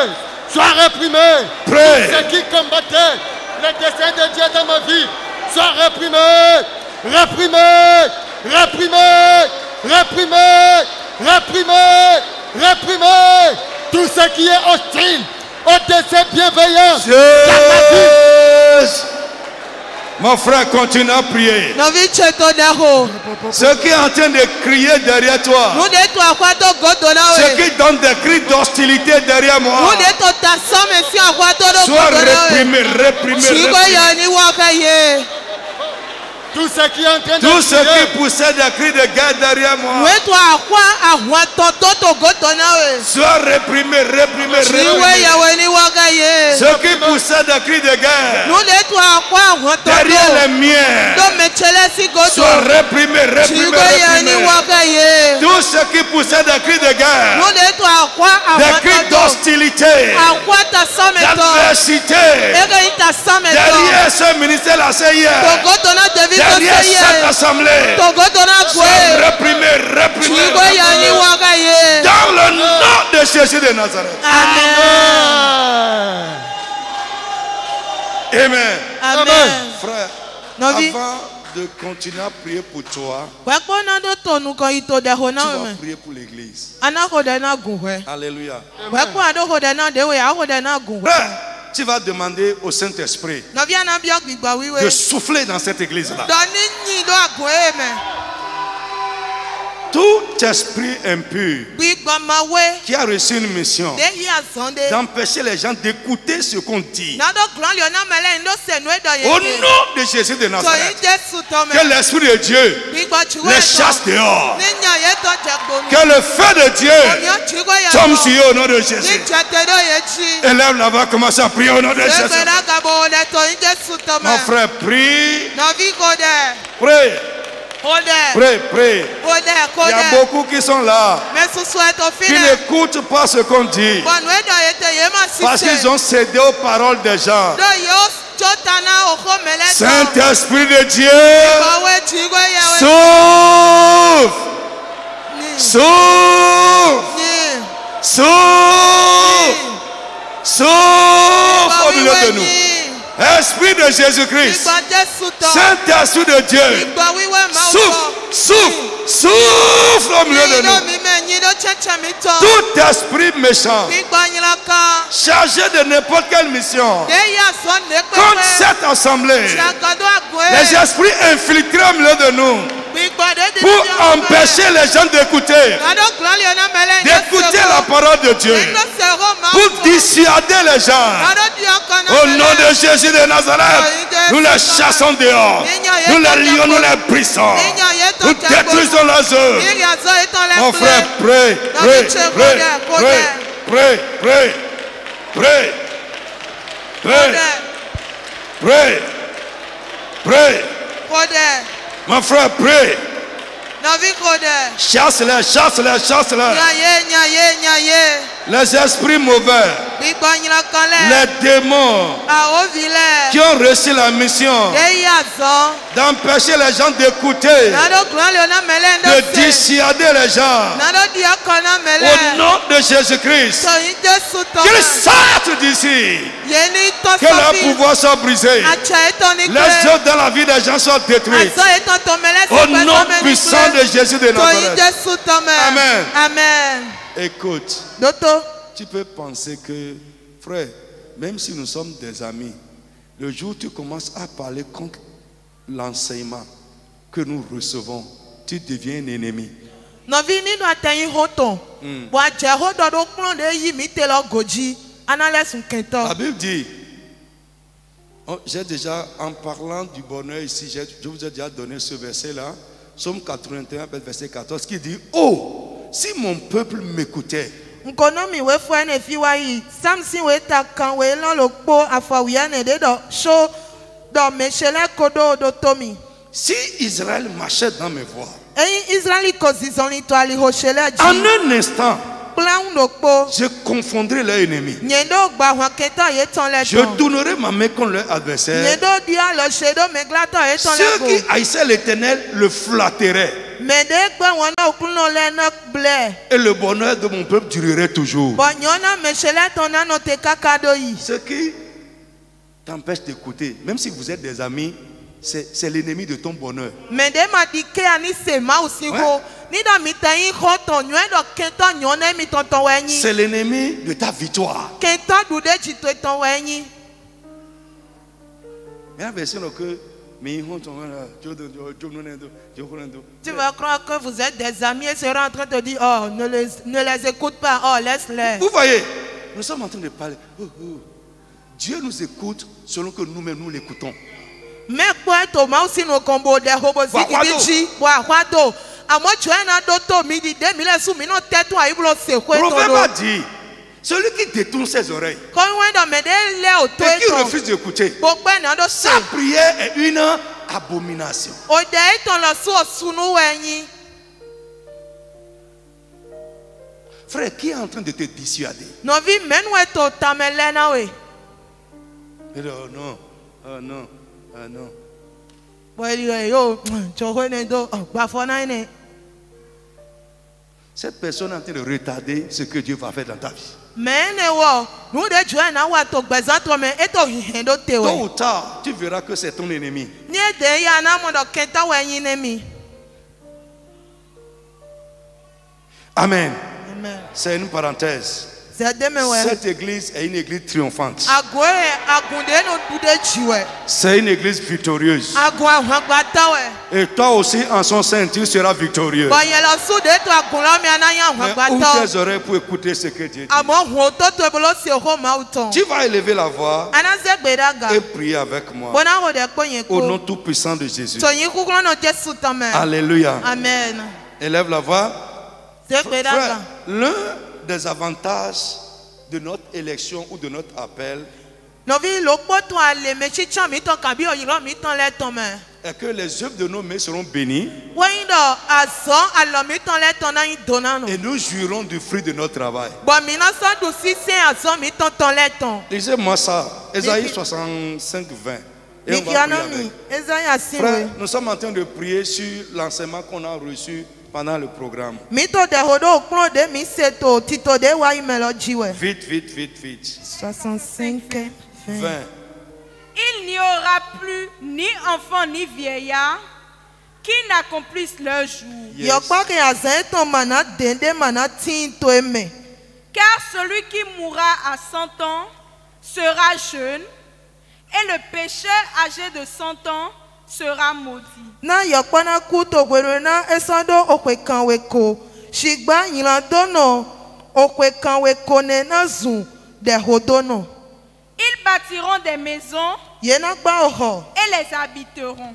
[SPEAKER 6] soit réprimé. Tout ce qui combattait le dessein de Dieu dans ma vie, soit réprimé. Réprimé, réprimé, réprimé, réprimé, réprimé. Tout ce qui est hostile au dessein bienveillant.
[SPEAKER 5] Mon frère, continue à prier. Ceux qui sont en train de crier derrière toi, ceux qui donnent des cris d'hostilité derrière moi, sois réprimés,
[SPEAKER 6] Tout ce qui est en train de
[SPEAKER 5] Tout ce qui poussait des cris de guerre derrière moi, sois réprimé. Ceux qui poussaient des cris de guerre derrière les miens, sois réprimé. Tous ceux qui poussaient des cris de guerre, des cris d'hostilité, d'adversité, derrière ce ministère la CIR, derrière cette assemblée, sois réprimé. Dans le nom de Jésus de Nazareth. Amen. Frère, avant de continuer à prier pour toi, tu vas prier pour l'église. Alléluia. Frère, tu vas demander au Saint-Esprit de souffler dans cette église-là. Tout esprit impur qui a reçu une mission d'empêcher les gens d'écouter ce qu'on dit, au nom de Jésus de Nazareth, que l'Esprit de Dieu les chasse dehors, que le feu de Dieu tombe sur eux au nom de Jésus. Élève là-bas, commence à prier au nom de Jésus. Mon frère, prie. Prie. Il y a beaucoup qui sont là, qui n'écoutent pas ce qu'on dit, parce qu'ils ont cédé aux paroles des gens. Saint-Esprit de Dieu, souffle au milieu de nous. Esprit de Jésus-Christ, Saint-Esprit de Dieu, souffle au milieu de nous. Tout esprit méchant, chargé de n'importe quelle mission, contre cette assemblée, les esprits infiltrés au milieu de nous, pour empêcher les gens d'écouter la parole de Dieu, pour dissuader les gens. Au nom de Jésus de Nazareth, nous les chassons dehors, nous les lions, nous les brisons, nous détruisons leurs œuvres. Mon frère, prie. Mon frère, prie. Chasse-les. Les esprits mauvais, les démons qui ont reçu la mission d'empêcher les gens d'écouter, de dissuader les gens, au nom de Jésus-Christ, qu'ils sortent d'ici, que leur pouvoir soit brisé, les œuvres dans la vie des gens soient détruites, au nom puissant de Jésus de Nazareth. Amen. Écoute, tu peux penser que, frère, même si nous sommes des amis, le jour où tu commences à parler contre l'enseignement que nous recevons, tu deviens un ennemi. La Bible dit, j'ai déjà, en parlant du bonheur ici, je vous ai déjà donné ce verset-là, Psaume 81, verset 14, qui dit, oh, si mon peuple m'écoutait, si Israël marchait dans mes voies, en un instant, je confondrai leurs ennemis. Je tournerai ma main contre leurs adversaires. Ceux qui haïssaient l'Éternel le flatteraient. Et le bonheur de mon peuple durerait toujours. Ce qui t'empêche d'écouter, même si vous êtes des amis, c'est l'ennemi de ton bonheur. Ouais. C'est l'ennemi de ta victoire. Il y a une version que
[SPEAKER 4] Tu vas croire que vous êtes des amis et seront en train de dire, oh, ne les écoute pas, oh, laisse-les.
[SPEAKER 5] Vous voyez, nous sommes en train de parler. Dieu nous écoute selon que nous-mêmes nous l'écoutons.
[SPEAKER 4] Mais quoi, Thomas, aussi nos combos des robots qui disent, à moi, tu as un autre midi, 2000 sous minutes, tête, toi, il bloque,
[SPEAKER 5] Proverbe a dit, celui qui détourne ses oreilles et qui refuse d'écouter, sa prière est une abomination. Frère, qui est en train de te dissuader?
[SPEAKER 4] Non.
[SPEAKER 5] Oh non. Cette personne est en train de retarder ce que Dieu va faire dans ta vie. Tôt ou tard, tu verras que c'est ton ennemi. Amen. C'est une parenthèse. Cette église est une église triomphante. C'est une église victorieuse. Et toi aussi en son sein tu seras victorieux. Mais ouvre tes oreilles pour écouter ce que Dieu dit. Tu vas élever la voix et prier avec moi au nom tout puissant de Jésus. Alléluia.
[SPEAKER 4] Amen.
[SPEAKER 5] Élève la voix. Frère, l'un des avantages de notre élection ou de notre appel est que les œuvres de nos mains seront bénies et nous jouirons du fruit de notre travail. Lisez-moi ça, Ésaïe 65, 20. Et on va prier avec. Frère, nous sommes en train de prier sur l'enseignement qu'on a reçu pendant le programme. Vite.
[SPEAKER 4] 65,
[SPEAKER 5] 20.
[SPEAKER 2] Il n'y aura plus ni enfant ni vieillard qui n'accomplissent leur jour.
[SPEAKER 5] Yes.
[SPEAKER 2] Car celui qui mourra à 100 ans sera jeune, et le pécheur âgé de 100 ans sera maudit. Ils bâtiront des maisons et les habiteront.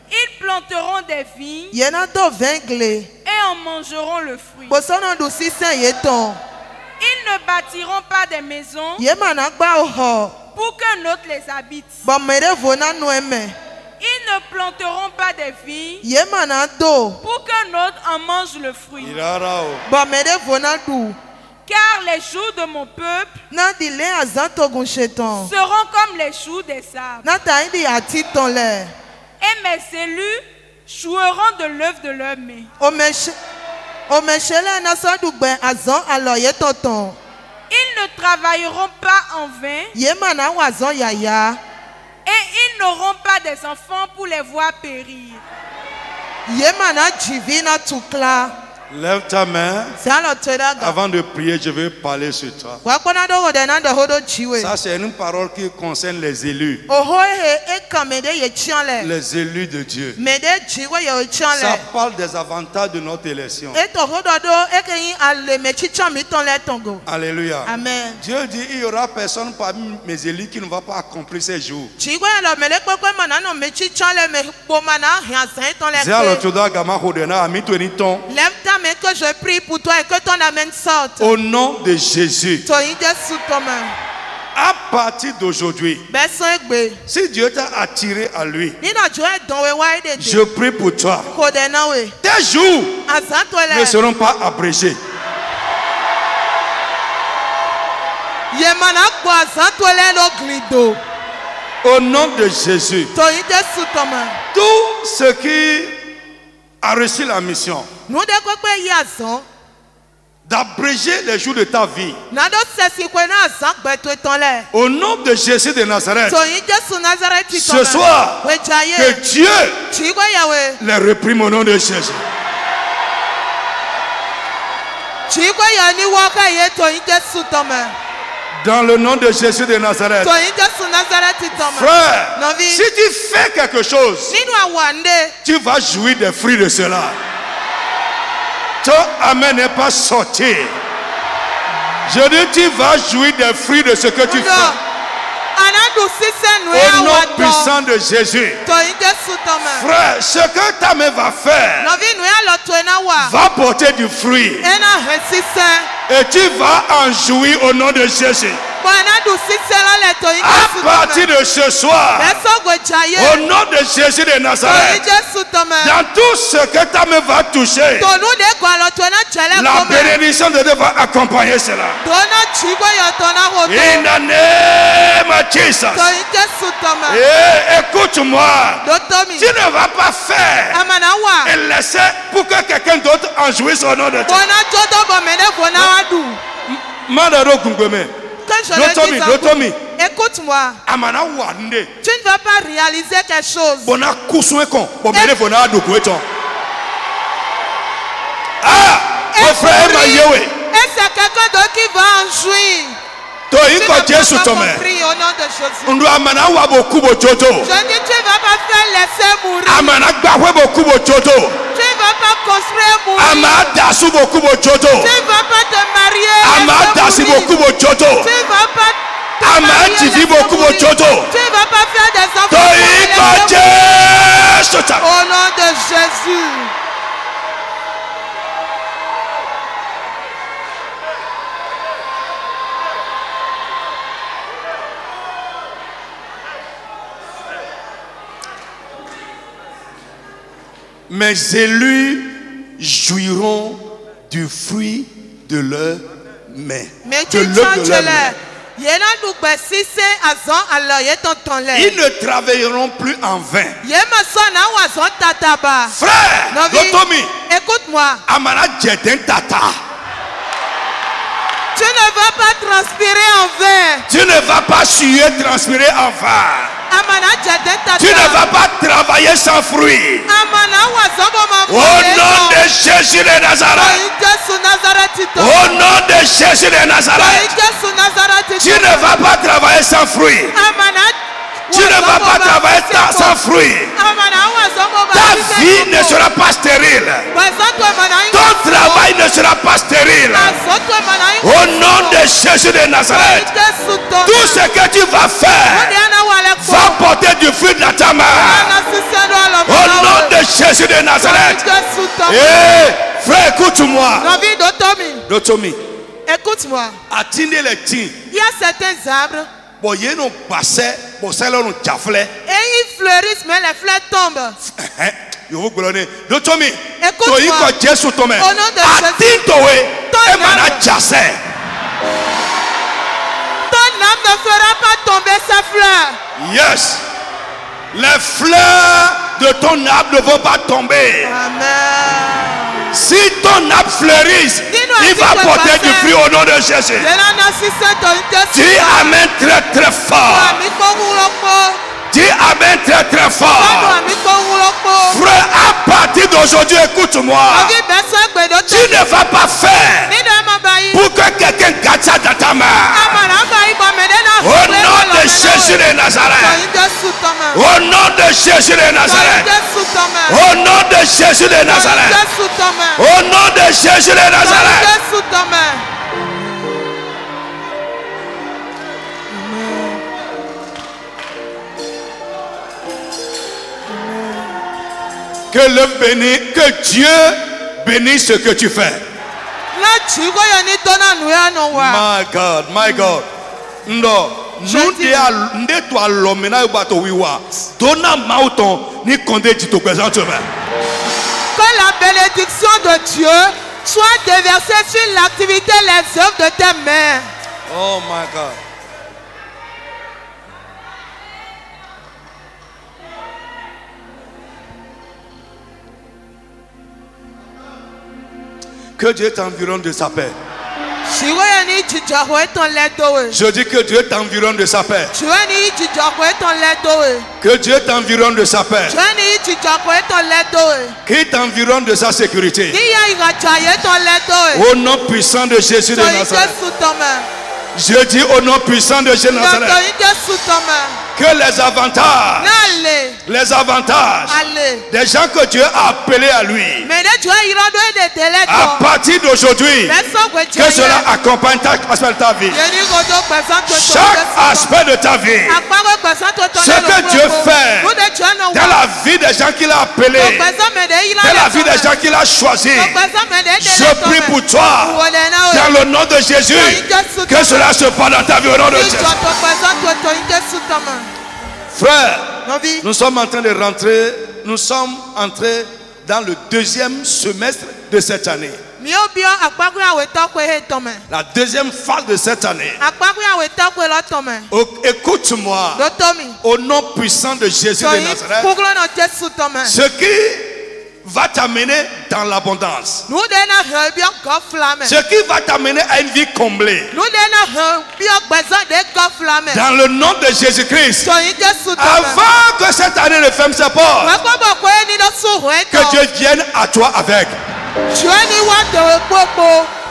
[SPEAKER 2] Ils planteront des vignes et en mangeront le fruit. Ils ne bâtiront pas des maisons pour qu'un autre les habite. Ils ne planteront pas des vignes pour qu'un autre en mange le fruit. Car les jours de mon peuple seront comme les jours des arbres. Et mes élus joueront de l'œuvre de leurs mains. Ils ne travailleront pas en vain. Et ils n'auront pas des enfants pour les voir périr.
[SPEAKER 5] Lève ta main. Avant de prier, je vais parler sur toi. Ça, c'est une parole qui concerne les élus. Les élus de Dieu. Ça parle des avantages de notre élection. Alléluia.
[SPEAKER 4] Amen.
[SPEAKER 5] Dieu dit, il y aura personne parmi mes élus qui ne va pas accomplir ses jours.
[SPEAKER 4] Lève ta main que je prie pour toi et que ton amen sorte.
[SPEAKER 5] Au nom de Jésus. À partir d'aujourd'hui, si Dieu t'a attiré à lui, je prie pour toi. Tes jours ne seront pas abrégés. Au nom de Jésus, tout ce qui a reçu la mission d'abréger les jours de ta vie, au nom de Jésus de Nazareth, ce soir, que Dieu les réprime au nom de Jésus. Dans le nom de Jésus de Nazareth. Frère, si tu fais quelque chose, tu vas jouir des fruits de cela. Ton amen n'est pas sorti. Je dis, tu vas jouir des fruits de ce que tu fais. Au nom puissant de Jésus. Frère, ce que ta main va faire va porter du fruit. Et tu vas en jouir au nom de Jésus. À partir de ce soir, au nom de Jésus de Nazareth, dans tout ce que ta main va toucher, la bénédiction de Dieu va accompagner cela. In the name of Jesus. Écoute-moi, tu ne vas pas faire et laisser pour que quelqu'un d'autre en jouisse au nom de Dieu.
[SPEAKER 4] Écoute-moi. Tu ne vas pas réaliser quelque chose. Et c'est quelqu'un d'autre qui va en jouir. Tu n'as pas compris au nom de Jésus. Je dis, tu ne vas pas faire laisser mourir. Tu ne vas pas construire mourir. Tu ne vas pas te marier. Tu ne vas pas te tu ne vas pas faire des enfants. Au nom de Jésus.
[SPEAKER 5] Mes élus jouiront du fruit de leur main. Ils ne travailleront plus en vain. Frère,
[SPEAKER 4] écoute-moi. Tu ne vas pas transpirer en vain.
[SPEAKER 5] Tu ne vas pas suer, transpirer en vain. Tu ne vas pas travailler sans fruit. Au nom de Jésus de Nazareth. Au nom de Jésus de Nazareth. Tu ne vas pas travailler sans fruit. Tu ne vas pas travailler sans fruit. Ta vie ne sera pas stérile. Ton travail ne sera pas stérile. Au nom de Jésus de Nazareth. Tout ce que tu vas faire va porter du fruit dans ta main. Au nom de Jésus de Nazareth. Frère, écoute-moi.
[SPEAKER 4] Écoute-moi. Il y a certains arbres. Et ils fleurissent, mais les fleurs tombent. Écoute-moi. Au nom de Jésus, ton âme ne fera pas tomber ses fleurs.
[SPEAKER 5] Yes. Les fleurs de ton arbre ne vont pas tomber.
[SPEAKER 4] Amen.
[SPEAKER 5] Si ton arbre fleurisse, il va porter du fruit au nom de Jésus. Dis amen très très fort. Dis amen très très fort. Frère, à partir d'aujourd'hui, écoute-moi. Tu ne vas pas faire pour que quelqu'un garde ça dans ta main. Au nom de Jésus de Nazareth. Au nom de Jésus de Nazareth. Au nom de Jésus de Nazareth. Au nom de Jésus de Nazareth. Que Dieu bénisse ce que tu fais. My God, my God. No. Que
[SPEAKER 4] la bénédiction de Dieu soit déversée sur l'activité, les œuvres de tes mains.
[SPEAKER 5] Oh my God. Que Dieu t'environne de sa paix. Je dis que Dieu t'environne de sa paix. Que Dieu t'environne de sa paix. Qu'il t'environne de sa sécurité. Au nom puissant de Jésus de Nazareth. Je dis au nom puissant de Jésus Nazareth que les avantages des gens que Dieu a appelés à lui, à partir d'aujourd'hui, que cela accompagne chaque aspect de ta vie. Chaque aspect de ta vie. Ce que Dieu fait dans la vie des gens qu'il a appelés, dans la vie des gens qu'il a choisis, je prie pour toi, dans le nom de Jésus, que cela se passe dans ta vie au nom de Jésus. Frère, nous sommes en train de rentrer, nous sommes entrés dans le deuxième semestre de cette année. La deuxième phase de cette année. Écoute-moi, au nom puissant de Jésus de Nazareth, ce qui va t'amener dans l'abondance, ce qui va t'amener à une vie comblée, dans le nom de Jésus-Christ, avant que cette année ne ferme ses portes, que Dieu vienne à toi avec.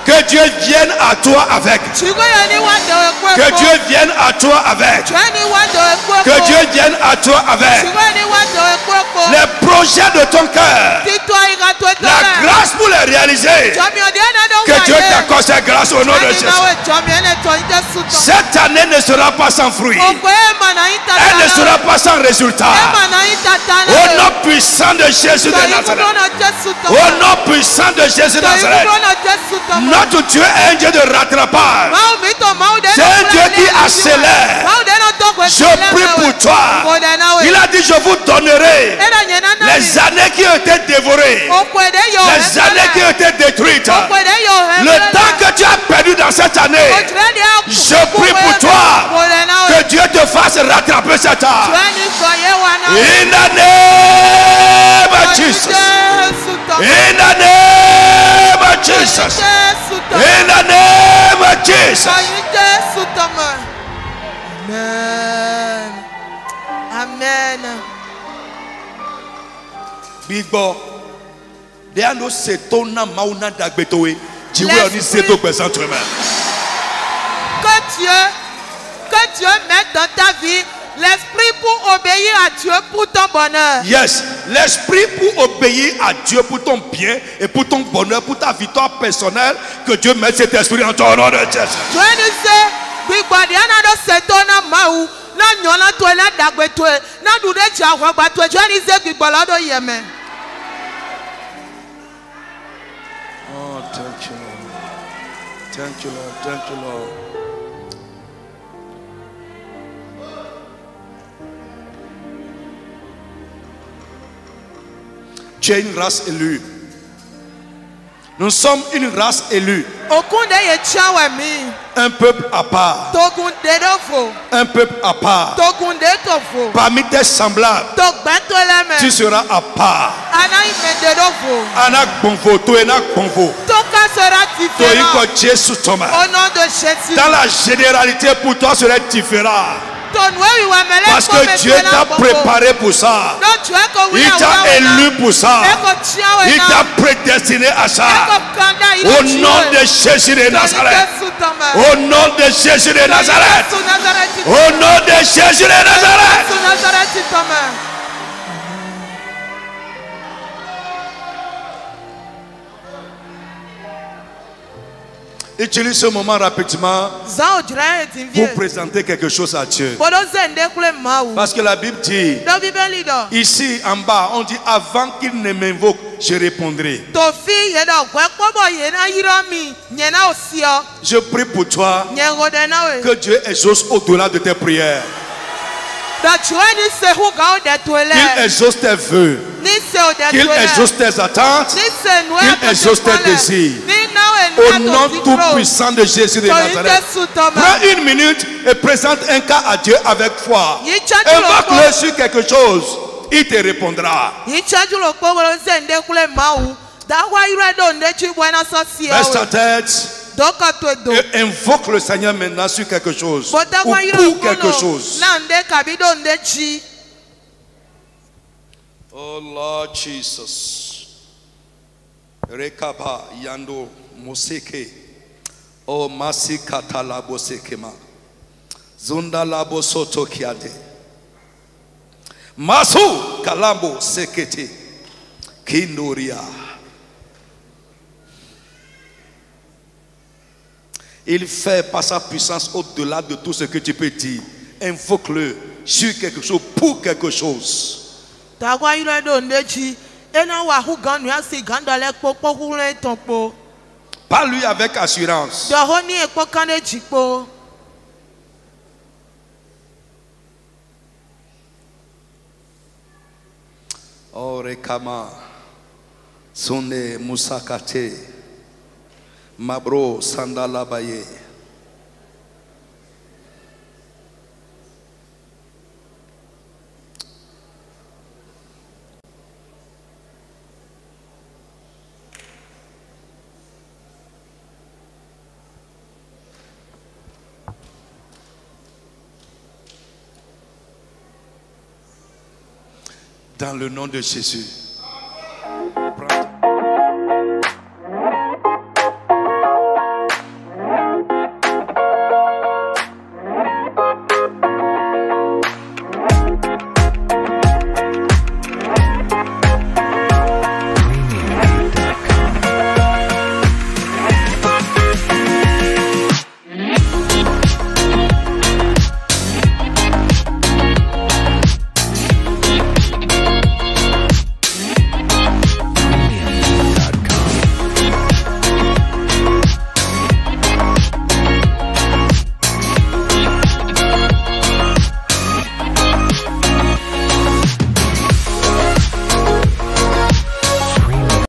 [SPEAKER 5] Que Dieu vienne à toi avec. Que Dieu vienne à toi avec. Que Dieu vienne à toi avec. Les projets de ton cœur, la grâce pour les réaliser. Que Dieu t'accorde cette grâce au nom de Jésus. Cette année ne sera pas sans fruit. Elle ne sera pas sans résultat. Au nom puissant de Jésus de Nazareth. Au nom puissant de Jésus de Nazareth. Notre Dieu est un Dieu de rattrapage. C'est un Dieu qui accélère. Je prie pour toi. Il a dit, je vous donnerai les années qui ont été dévorées, les années qui ont été détruites, le temps que tu as perdu dans cette année. Je prie pour toi que Dieu te fasse rattraper cette âme. In the name of Jesus. In the name of Jesus. In the name of Jesus.
[SPEAKER 4] Amen. Amen.
[SPEAKER 5] Big boy. They are no setona mauna dagbetowe. Jiwe oni seto pesan toi-même.
[SPEAKER 4] Que Dieu mette dans ta vie l'esprit pour obéir à Dieu pour ton bonheur.
[SPEAKER 5] Yes, l'esprit pour obéir à Dieu pour ton bien et pour ton bonheur, pour ta victoire personnelle. Que Dieu mette cet esprit en ton nom de Jésus.
[SPEAKER 4] Tu sais, Bigbodia na setona mau na nyola to na dagbetowe na dude jawo gbato je ni se Bigbola do yeme.
[SPEAKER 5] Oh, thank you, Lord. Thank you, Lord. Thank you, Lord. Tu es une race élue. Nous sommes une race élue. Un peuple à part. Un peuple à part. Parmi tes semblables, tu seras à part. Anak bonvo, toi enak bonvo. Dans la généralité, pour toi, serait différent. Parce que Dieu t'a préparé pour ça. Il t'a élu pour ça. Il t'a prédestiné à ça. Au nom de Jésus de Nazareth. Au nom de Jésus de Nazareth. Au nom de Jésus de Nazareth. Utilise ce moment rapidement pour présenter quelque chose à Dieu. Parce que la Bible dit, ici en bas, on dit avant qu'il ne m'invoque, je répondrai. Je prie pour toi que Dieu exauce au-delà de tes prières. Qu'il exauce tes vœux. Qu'il exauce tes attentes. Qu'il exauce tes désirs. Au nom tout puissant de Jésus de Nazareth. Prends une minute et présente un cas à Dieu avec foi. Invoque-le sur quelque chose. Il te répondra. Baisse ta tête. Et invoque le Seigneur maintenant sur quelque chose. Ou pour quelque chose. Oh Lord Jesus. Rekaba Yando Moseke. Oh, Masi Katalabo Sekema. Zunda Labo Soto Kiade. Masu Kalambo Sekete. Kindoria. Il fait par sa puissance au-delà de tout ce que tu peux dire. Invoque-le sur quelque chose, pour quelque chose. Parle-lui avec assurance. Oh, Rekama, Sonne Musakate, Mabro Sandalabaye. Dans le nom de Jésus.